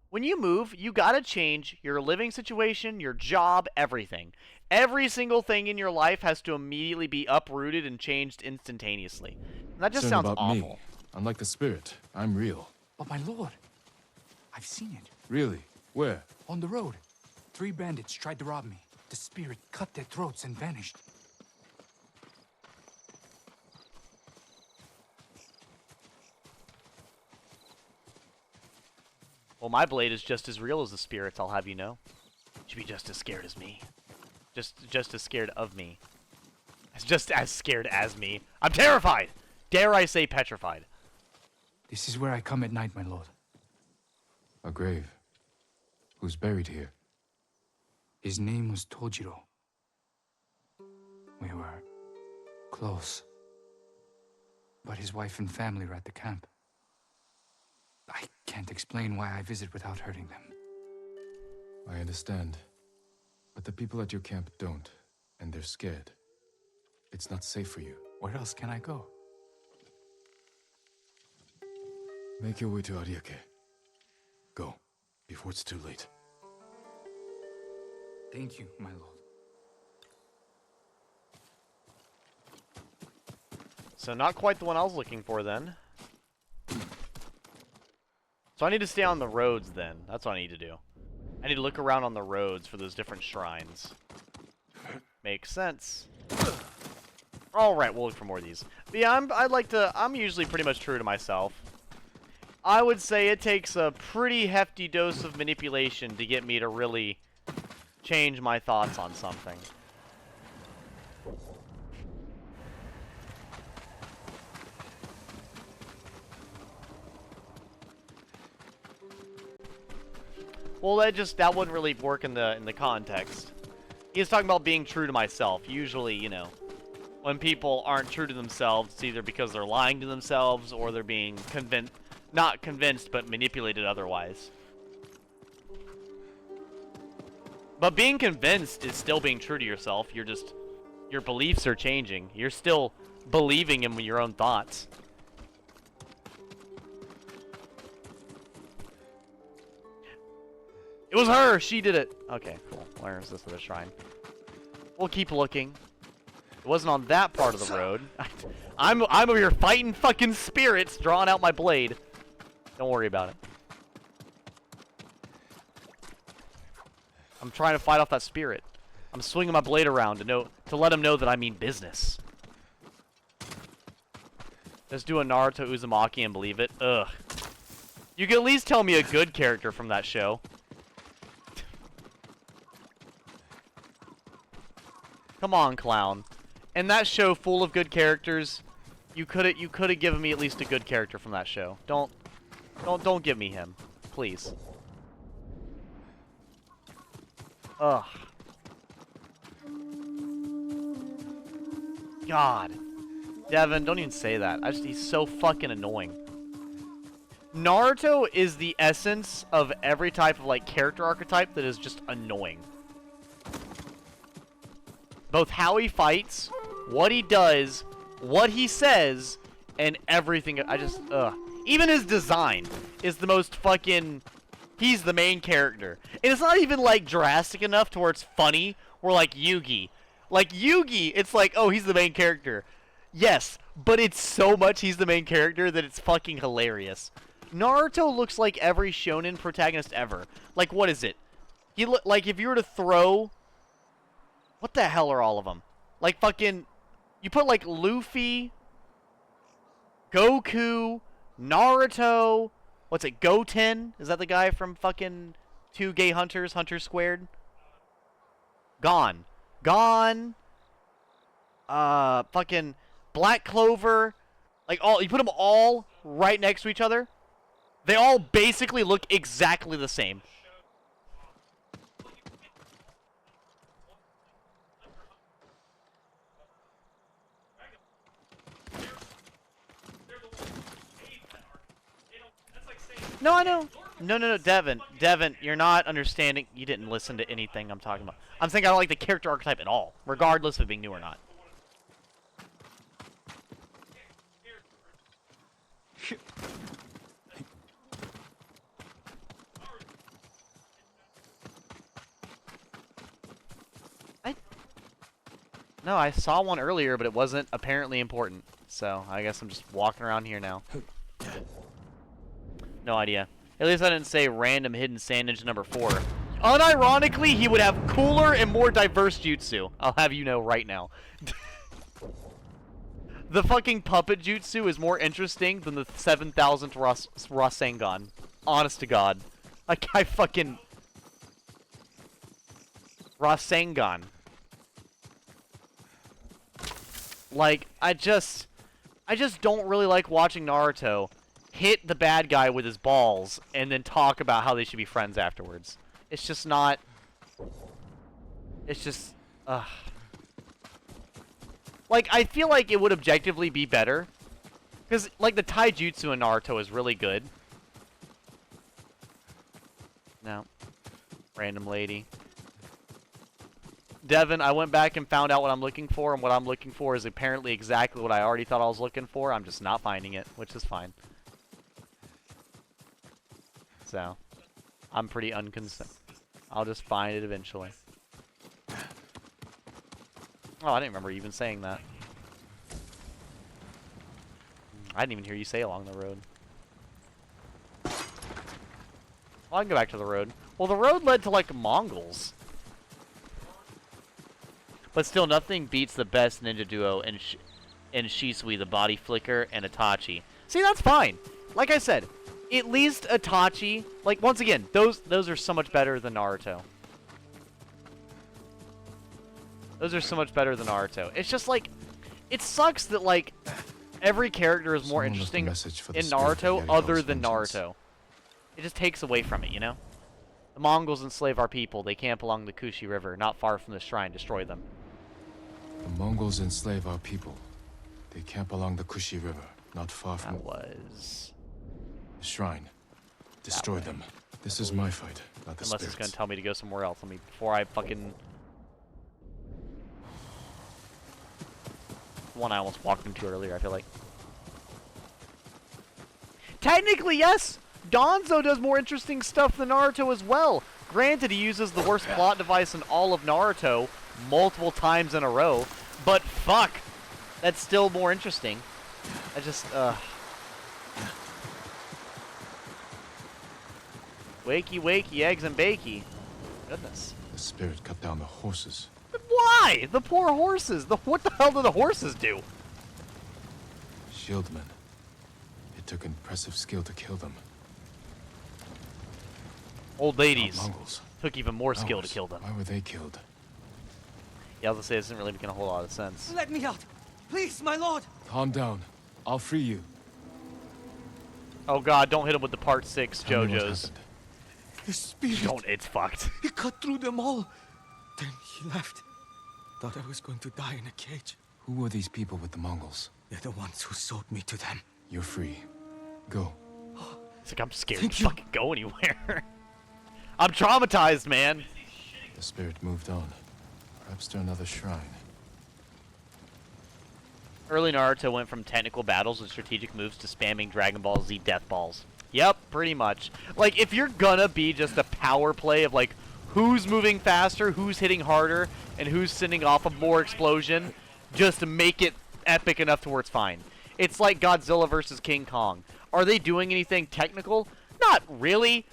when you move, you gotta change your living situation, your job, everything. Every single thing in your life has to immediately be uprooted and changed instantaneously. And that just Concerned sounds about awful. me. Unlike the spirit, I'm real. But my lord, I've seen it. Really? Where? On the road. 3 bandits tried to rob me. The spirit cut their throats and vanished. Well, my blade is just as real as the spirits, I'll have you know. Should be just as scared as me. Just as scared of me. It's just as scared as me. I'm terrified! Dare I say petrified. This is where I come at night, my lord. A grave. Who's buried here? His name was Tojiro. We were close. But his wife and family were at the camp. I can't explain why I visit without hurting them. I understand. But the people at your camp don't, and they're scared. It's not safe for you. Where else can I go? Make your way to Ariake. Go, before it's too late. Thank you, my lord. So not quite the one I was looking for then. So I need to stay on the roads then. That's what I need to do. I need to look around on the roads for those different shrines. Makes sense. Alright, we'll look for more of these. But yeah, I'm usually pretty much true to myself. I would say it takes a pretty hefty dose of manipulation to get me to really change my thoughts on something. Well, that wouldn't really work in the context. He's talking about being true to myself. Usually, you know, when people aren't true to themselves, it's either because they're lying to themselves or they're being not convinced, but manipulated otherwise. But being convinced is still being true to yourself. Your beliefs are changing. You're still believing in your own thoughts. It was her! She did it! Okay, cool. Where's this other shrine? We'll keep looking. It wasn't on that part of the road. I'm over here fighting fucking spirits, drawing out my blade. Don't worry about it. I'm trying to fight off that spirit. I'm swinging my blade around to let him know that I mean business. Just do a Naruto Uzumaki and believe it. Ugh. You can at least tell me a good character from that show. Come on, clown. In that show full of good characters, you could have given me at least a good character from that show. Don't give me him, please. Ugh. God. Devin, don't even say that. He's so fucking annoying. Naruto is the essence of every type of like character archetype that is just annoying. Both how he fights, what he does, what he says, and everything. Even his design is the most fucking... He's the main character. And it's not even, like, drastic enough to where it's funny. Or like Yugi. Like, Yugi, it's like, oh, he's the main character. Yes, but it's so much he's the main character that it's fucking hilarious. Naruto looks like every shonen protagonist ever. Like, what is it? Like, if you were to throw... What the hell are all of them? Like, fucking... You put, like, Luffy, Goku, Naruto... What's it, Goten? Is that the guy from fucking Two Gay Hunters, Hunter Squared? Gone. Fucking Black Clover. Like, you put them all right next to each other. They all basically look exactly the same. No, I know. No, Devin, you're not understanding. You didn't listen to anything I'm talking about. I'm saying I don't like the character archetype at all, regardless of it being new or not. No, I saw one earlier, but it wasn't apparently important. So, I guess I'm just walking around here now. No idea. At least I didn't say random hidden sand ninja number 4. Unironically, he would have cooler and more diverse jutsu. I'll have you know right now. The fucking puppet jutsu is more interesting than the 7,000th Rasengan. Honest to God. Like, I fucking... Rasengan. Like, I just don't really like watching Naruto hit the bad guy with his balls and then talk about how they should be friends afterwards. It's just not... It's just... Ugh. Like, I feel like it would objectively be better. Because, like, the taijutsu in Naruto is really good. No. Random lady. Devin, I went back and found out what I'm looking for, and what I'm looking for is apparently exactly what I already thought I was looking for. I'm just not finding it, which is fine. So, I'm pretty unconcerned. I'll just find it eventually. Oh, I didn't remember even saying that. I didn't even hear you say along the road. Well, I can go back to the road. Well, the road led to, like, Mongols. But still, nothing beats the best ninja duo in Shisui, the body flicker, and Itachi. See, that's fine. Like I said, at least Itachi, like, once again, those are so much better than Naruto. Those are so much better than Naruto. It's just, like, it sucks that, like, every character is more interesting in Naruto other than Naruto. It just takes away from it, you know? The Mongols enslave our people. They camp along the Kushi River, not far from the shrine. Destroy them. The Mongols enslave our people. They camp along the Kushi River, not far from was the shrine. Destroy them. This is my fight, not the Unless spirits. it's gonna tell me to go somewhere else. Let me before I fucking one I almost walked into earlier, I feel like. Technically, yes! Danzo does more interesting stuff than Naruto as well. Granted, he uses the worst plot device in all of Naruto multiple times in a row, but fuck, that's still more interesting. I just, wakey, wakey, eggs and bakey. Goodness. The spirit cut down the horses. But why? The poor horses. What the hell do the horses do? Shieldmen. It took impressive skill to kill them. Old ladies. Mongols. Took even more skill to Ours. kill them. Why were they killed? Yeah, I was gonna say, this isn't really making a whole lot of sense. Let me out! Please, my lord! Calm down. I'll free you. Oh god, don't hit him with the part 6 Tell me what JoJo's. happened. The spirit! Don't, it's fucked. He cut through them all! Then he left. Thought I was going to die in a cage. Who were these people with the Mongols? They're the ones who sold me to them. You're free. Go. It's like, I'm scared Thank to you. fucking go anywhere. I'm traumatized, man. The spirit moved on. Perhaps to another shrine. Early Naruto went from technical battles and strategic moves to spamming Dragon Ball Z death balls. Yep, pretty much. Like, if you're gonna be just a power play of, like, who's moving faster, who's hitting harder, and who's sending off a more explosion, just to make it epic enough to where it's fine. It's like Godzilla versus King Kong. Are they doing anything technical? Not really.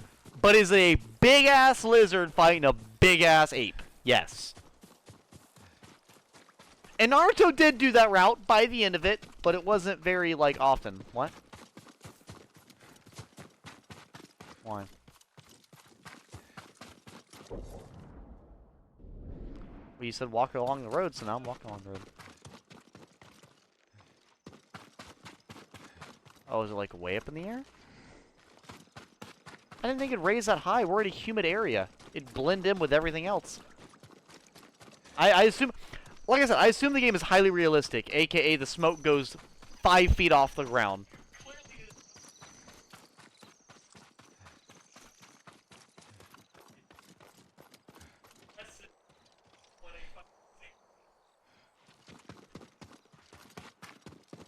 But is it a big-ass lizard fighting a big-ass ape? Yes. And Naruto did do that route by the end of it, but it wasn't very, like, often. What? Why? Well, you said walk along the road, so now I'm walking along the road. Oh, is it, like, way up in the air? I didn't think it'd raise that high. We're in a humid area. It'd blend in with everything else. I assume... Like I said, I assume the game is highly realistic, aka the smoke goes 5 feet off the ground.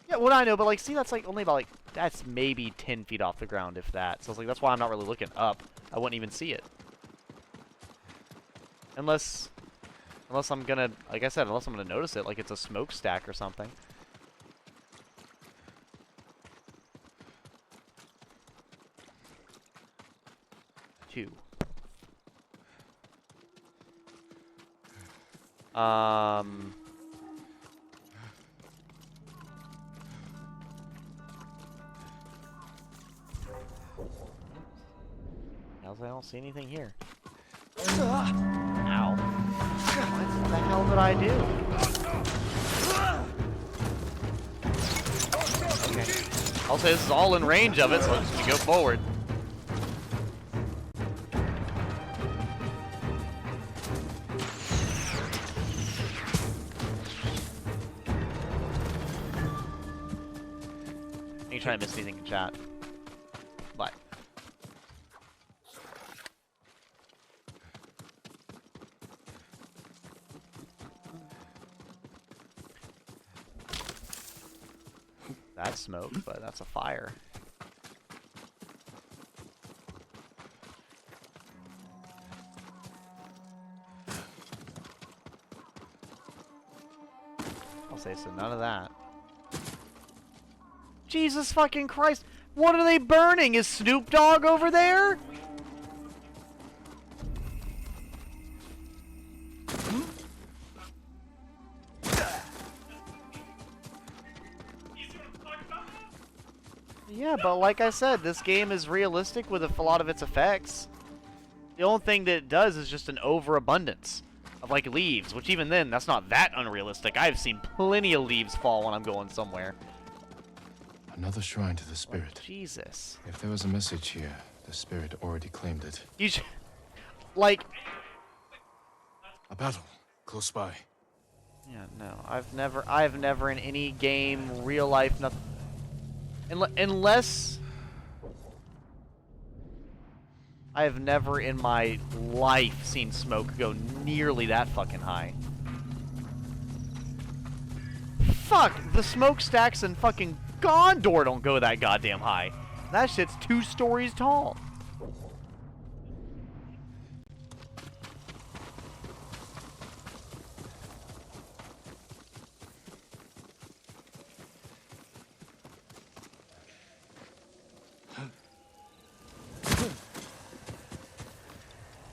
Yeah, what I know, but like, see, that's like only about like, that's maybe 10 feet off the ground, if that. So it's like, that's why I'm not really looking up. I wouldn't even see it. Unless I'm gonna, like I said, unless I'm gonna notice it, like it's a smokestack or something. Two. Else I don't see anything here. Ow. What the hell did I do? Okay. I'll say this is all in range of it, so I'm just gonna go forward. You try to miss anything in chat. Bye. That's smoke, but that's a fire. I'll say so, none of that. Jesus fucking Christ! What are they burning? Is Snoop Dogg over there? Yeah, but like I said, this game is realistic with a lot of its effects. The only thing that it does is just an overabundance of like leaves, which even then, that's not that unrealistic. I've seen plenty of leaves fall when I'm going somewhere. Another shrine to the spirit. Like, Jesus. If there was a message here, the spirit already claimed it. You should, like... A battle, close by. Yeah, no, I've never in any game, real life, nothing... Unless... I have never in my life seen smoke go nearly that fucking high. Fuck! The smokestacks in fucking Gondor don't go that goddamn high. That shit's 2 stories tall.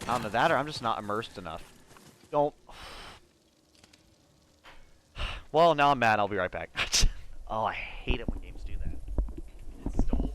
I don't know that, or I'm just not immersed enough. Don't. Well, now I'm mad. I'll be right back. Oh, I hate it when games do that. It's so...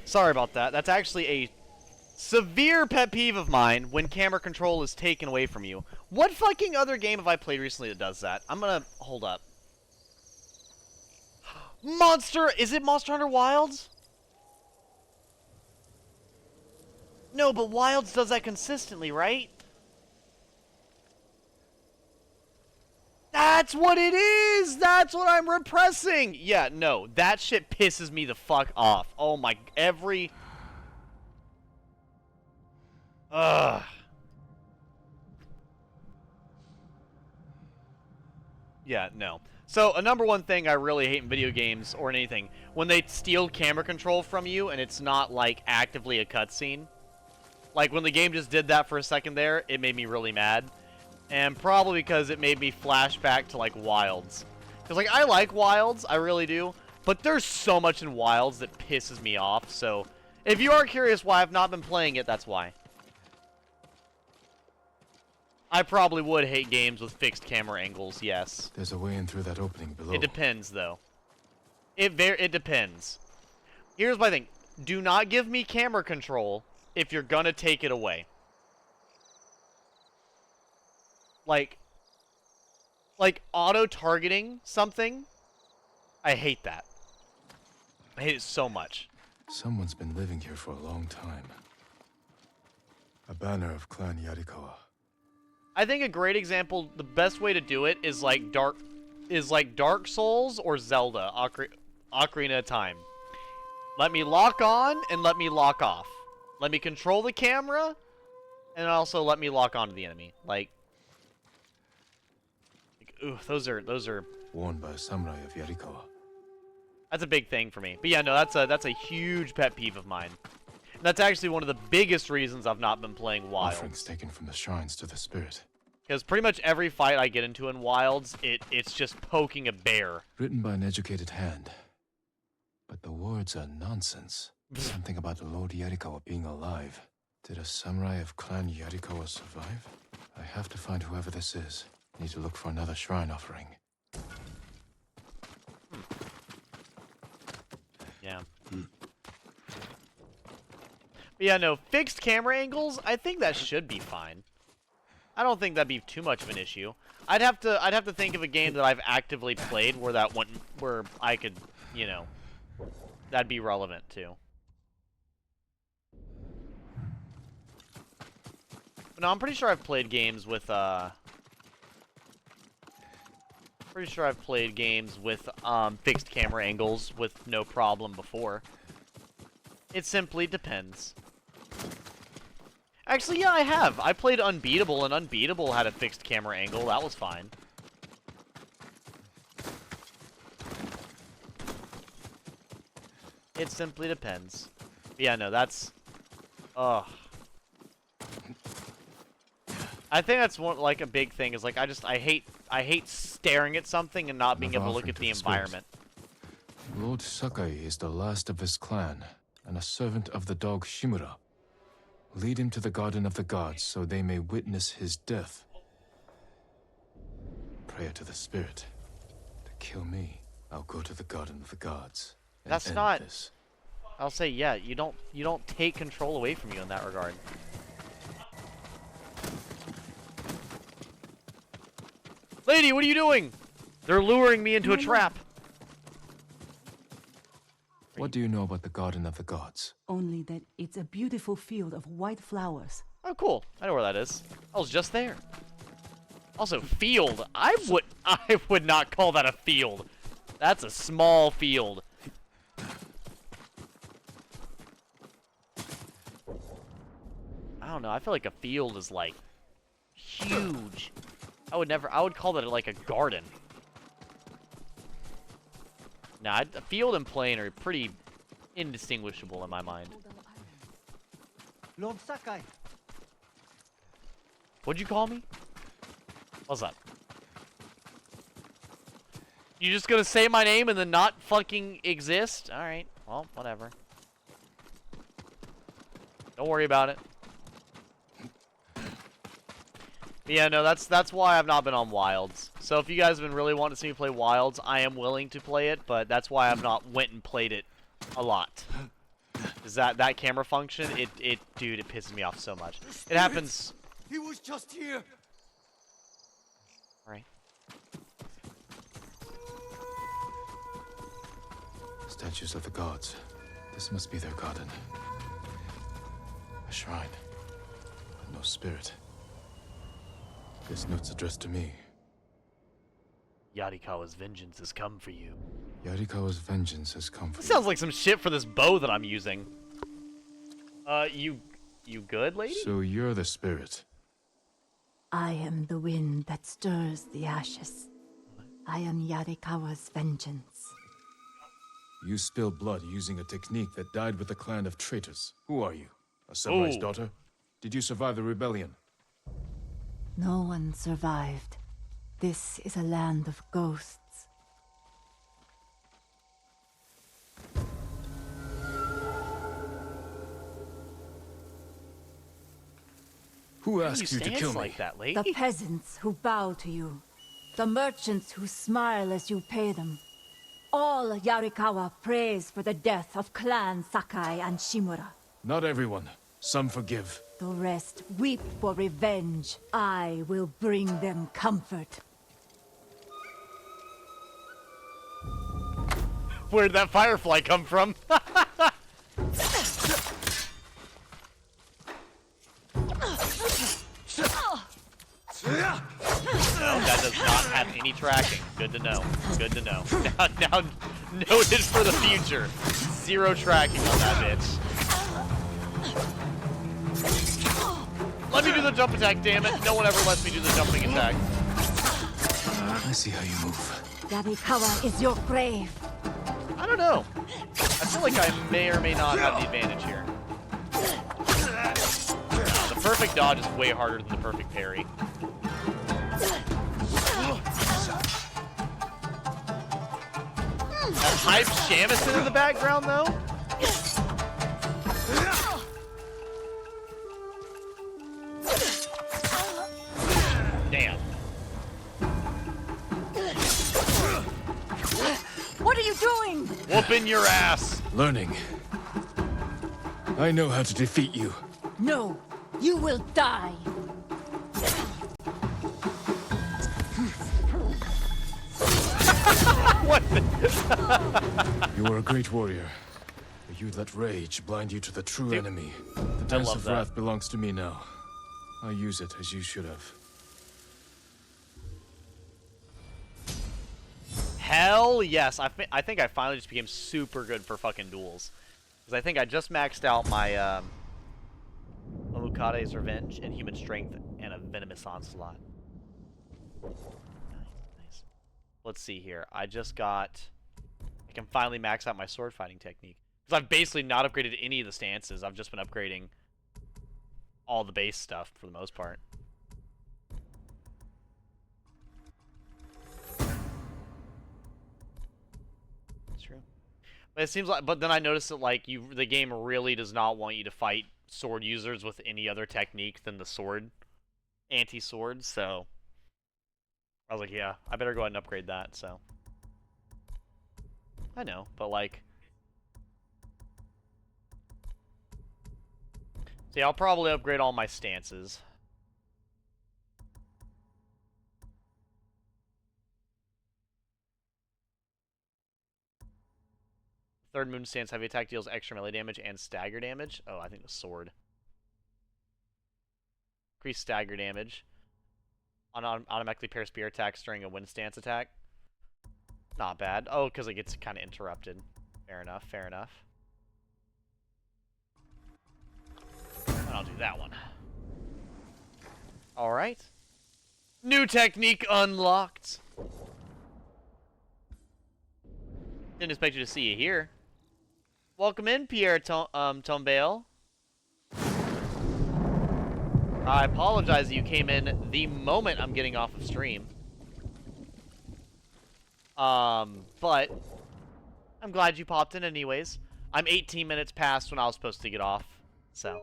Sorry about that. That's actually a severe pet peeve of mine when camera control is taken away from you. What fucking other game have I played recently that does that? I'm gonna... hold up. Monster... Is it Monster Hunter Wilds? No, but Wilds does that consistently, right? That's what it is! That's what I'm repressing! Yeah, no, that shit pisses me the fuck off. Oh my... every... Ugh. Yeah, no. So, a number one thing I really hate in video games, or in anything, when they steal camera control from you and it's not, like, actively a cutscene. Like, when the game just did that for a second there, it made me really mad. And probably because it made me flash back to, like, Wilds. Because, like, I like Wilds, I really do. But there's so much in Wilds that pisses me off, so... if you are curious why I've not been playing it, that's why. I probably would hate games with fixed camera angles, yes. There's a way in through that opening below. It depends, though. It depends. Here's my thing. Do not give me camera control if you're gonna take it away. Like auto-targeting something, I hate that. I hate it so much. Someone's been living here for a long time. A banner of Clan Yarikawa. I think a great example, the best way to do it is like Dark Souls or Zelda, Ocarina of Time. Let me lock on and let me lock off. Let me control the camera, and also let me lock onto the enemy. Ooh, those are worn by a samurai of Yarikawa. That's a big thing for me. But yeah, no, that's a huge pet peeve of mine. And that's actually one of the biggest reasons I've not been playing Wilds. Offerings taken from the shrines to the spirit. Because pretty much every fight I get into in Wilds, it's just poking a bear. Written by an educated hand. But the words are nonsense. Something about Lord Yarikawa being alive. Did a samurai of Clan Yarikawa survive? I have to find whoever this is. Need to look for another shrine offering. Yeah. But yeah, no, fixed camera angles, I think that should be fine. I don't think that'd be too much of an issue. I'd have to think of a game that I've actively played where that one, where I could, you know, that'd be relevant too. But no, I'm pretty sure I've played games with fixed camera angles with no problem before. It simply depends. Actually, yeah, I have. I played Unbeatable, and Unbeatable had a fixed camera angle. That was fine. It simply depends. But yeah, no, that's... Ugh. I think that's one, like, a big thing, is, like, I hate staring at something and not being able to look at the environment. Lord Sakai is the last of his clan, and a servant of the dog Shimura. Lead him to the Garden of the Gods, so they may witness his death. Prayer to the spirit. To kill me, I'll go to the Garden of the Gods. That's not... This. I'll say, yeah, you don't take control away from you in that regard. Lady, what are you doing? They're luring me into a trap. What do you know about the Garden of the Gods? Only that it's a beautiful field of white flowers. Oh, cool. I know where that is. I was just there. Also, field. I would not call that a field. That's a small field. I don't know. I feel like a field is like huge. I would call that like a garden. Nah, a field and plain are pretty indistinguishable in my mind. Lord Sakai. What'd you call me? What's that? You just gonna say my name and then not fucking exist? Alright, well, whatever. Don't worry about it. Yeah, no, that's why I've not been on Wilds. So if you guys have been really wanting to see me play Wilds, I am willing to play it, but that's why I've not went and played it a lot. Is that camera function? Dude, it pisses me off so much. It happens. He was just here. Right. Statues of the gods. This must be their garden. A shrine, but no spirit. This note's addressed to me. Yarikawa's vengeance has come for you. Yarikawa's vengeance has come for This you. sounds like some shit for this bow that I'm using. You good, lady? So you're the spirit. I am the wind that stirs the ashes. I am Yarikawa's vengeance. You spilled blood using a technique that died with a clan of traitors. Who are you? A samurai's daughter? Did you survive the rebellion? No one survived. This is a land of ghosts. Who asked you to kill me? Like that, lady? The peasants who bow to you. The merchants who smile as you pay them. All Yarikawa prays for the death of Clan Sakai and Shimura. Not everyone. Some forgive. The rest weep for revenge. I will bring them comfort. Where'd that firefly come from? No, that does not have any tracking. Good to know. Good to know. Now noted for the future. Zero tracking on that bitch. Let me do the jump attack, damn it. No one ever lets me do the jumping attack. I see how you move. Yarikawa is your grave. I don't know. I feel like I may or may not have the advantage here. The perfect dodge is way harder than the perfect parry. That hype shamisen in the background, though? Damn. What are you doing? Whooping your ass. Learning. I know how to defeat you. No, you will die. What? You are a great warrior. But you let rage blind you to the true Dude, enemy. The dance love of that. wrath belongs to me now. I use it as you should have. Hell yes. I think I finally just became super good for fucking duels. Because I think I just maxed out my Omukade's Revenge and Human Strength and a Venomous Onslaught. Nice. Let's see here. I can finally max out my sword fighting technique. Because I've basically not upgraded any of the stances. I've just been upgrading all the base stuff for the most part. True. But it seems like, but then I noticed that like the game really does not want you to fight sword users with any other technique than the sword, anti-sword. So I was like, yeah, I better go ahead and upgrade that. So I know, but like, see, I'll probably upgrade all my stances. Third Moon Stance heavy attack deals extra melee damage and stagger damage. Oh, I think the sword. Increase stagger damage. Automatically pair spear attacks during a wind stance attack. Not bad. Oh, because it gets kind of interrupted. Fair enough, fair enough. And I'll do that one. Alright. New technique unlocked. Didn't expect you to see you here. Welcome in, Pierre Tombale. I apologize that you came in the moment I'm getting off of stream. But I'm glad you popped in anyways. I'm 18 minutes past when I was supposed to get off. So,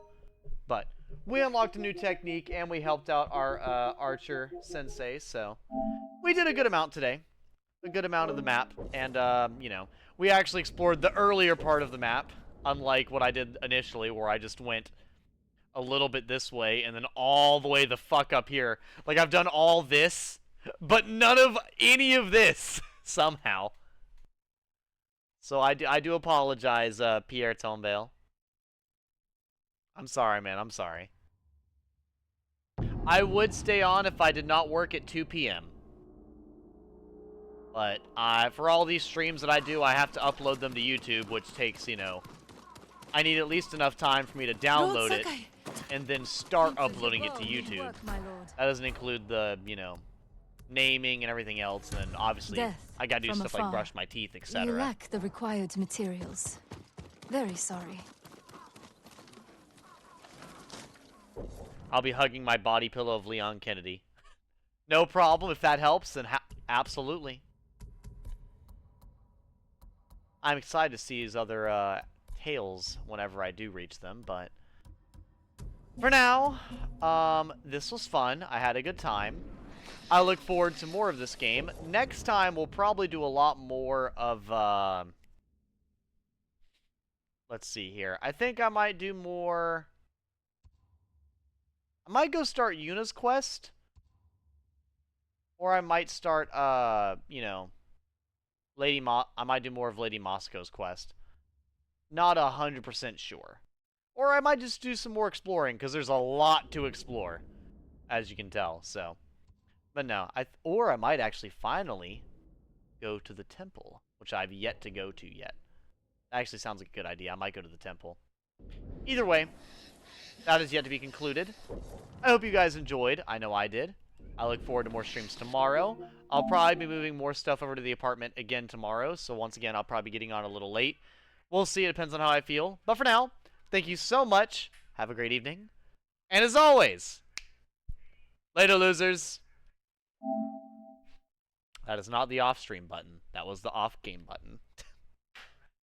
but we unlocked a new technique and we helped out our archer sensei, so we did a good amount today. A good amount of the map, and you know, we actually explored the earlier part of the map, unlike what I did initially, where I just went a little bit this way and then all the way the fuck up here. Like, I've done all this, but none of any of this somehow. So I do apologize, Pierre Tombale. I'm sorry, man. I'm sorry. I would stay on if I did not work at 2 p.m. But for all these streams that I do, I have to upload them to YouTube, which takes, you know, I need at least enough time for me to download it and then start uploading it to YouTube. That doesn't include the, you know, naming and everything else, and then obviously I gotta do stuff like brush my teeth, etc. You lack the required materials. Very sorry. I'll be hugging my body pillow of Leon Kennedy. No problem. If that helps, then absolutely. I'm excited to see his other tales whenever I do reach them, but for now, this was fun. I had a good time. I look forward to more of this game. Next time, we'll probably do a lot more of, let's see here. I think I might do more... I might go start Yuna's quest. Or I might start, you know, I might do more of Lady Moscow's quest. Not 100% sure. Or I might just do some more exploring, because there's a lot to explore, as you can tell, so. But no, or I might actually finally go to the temple, which I've yet to go to yet. That actually sounds like a good idea. I might go to the temple. Either way, that is yet to be concluded. I hope you guys enjoyed. I know I did. I look forward to more streams tomorrow. I'll probably be moving more stuff over to the apartment again tomorrow, so once again, I'll probably be getting on a little late. We'll see. It depends on how I feel. But for now, thank you so much. Have a great evening. And as always, later, losers. That is not the off-stream button. That was the off-game button.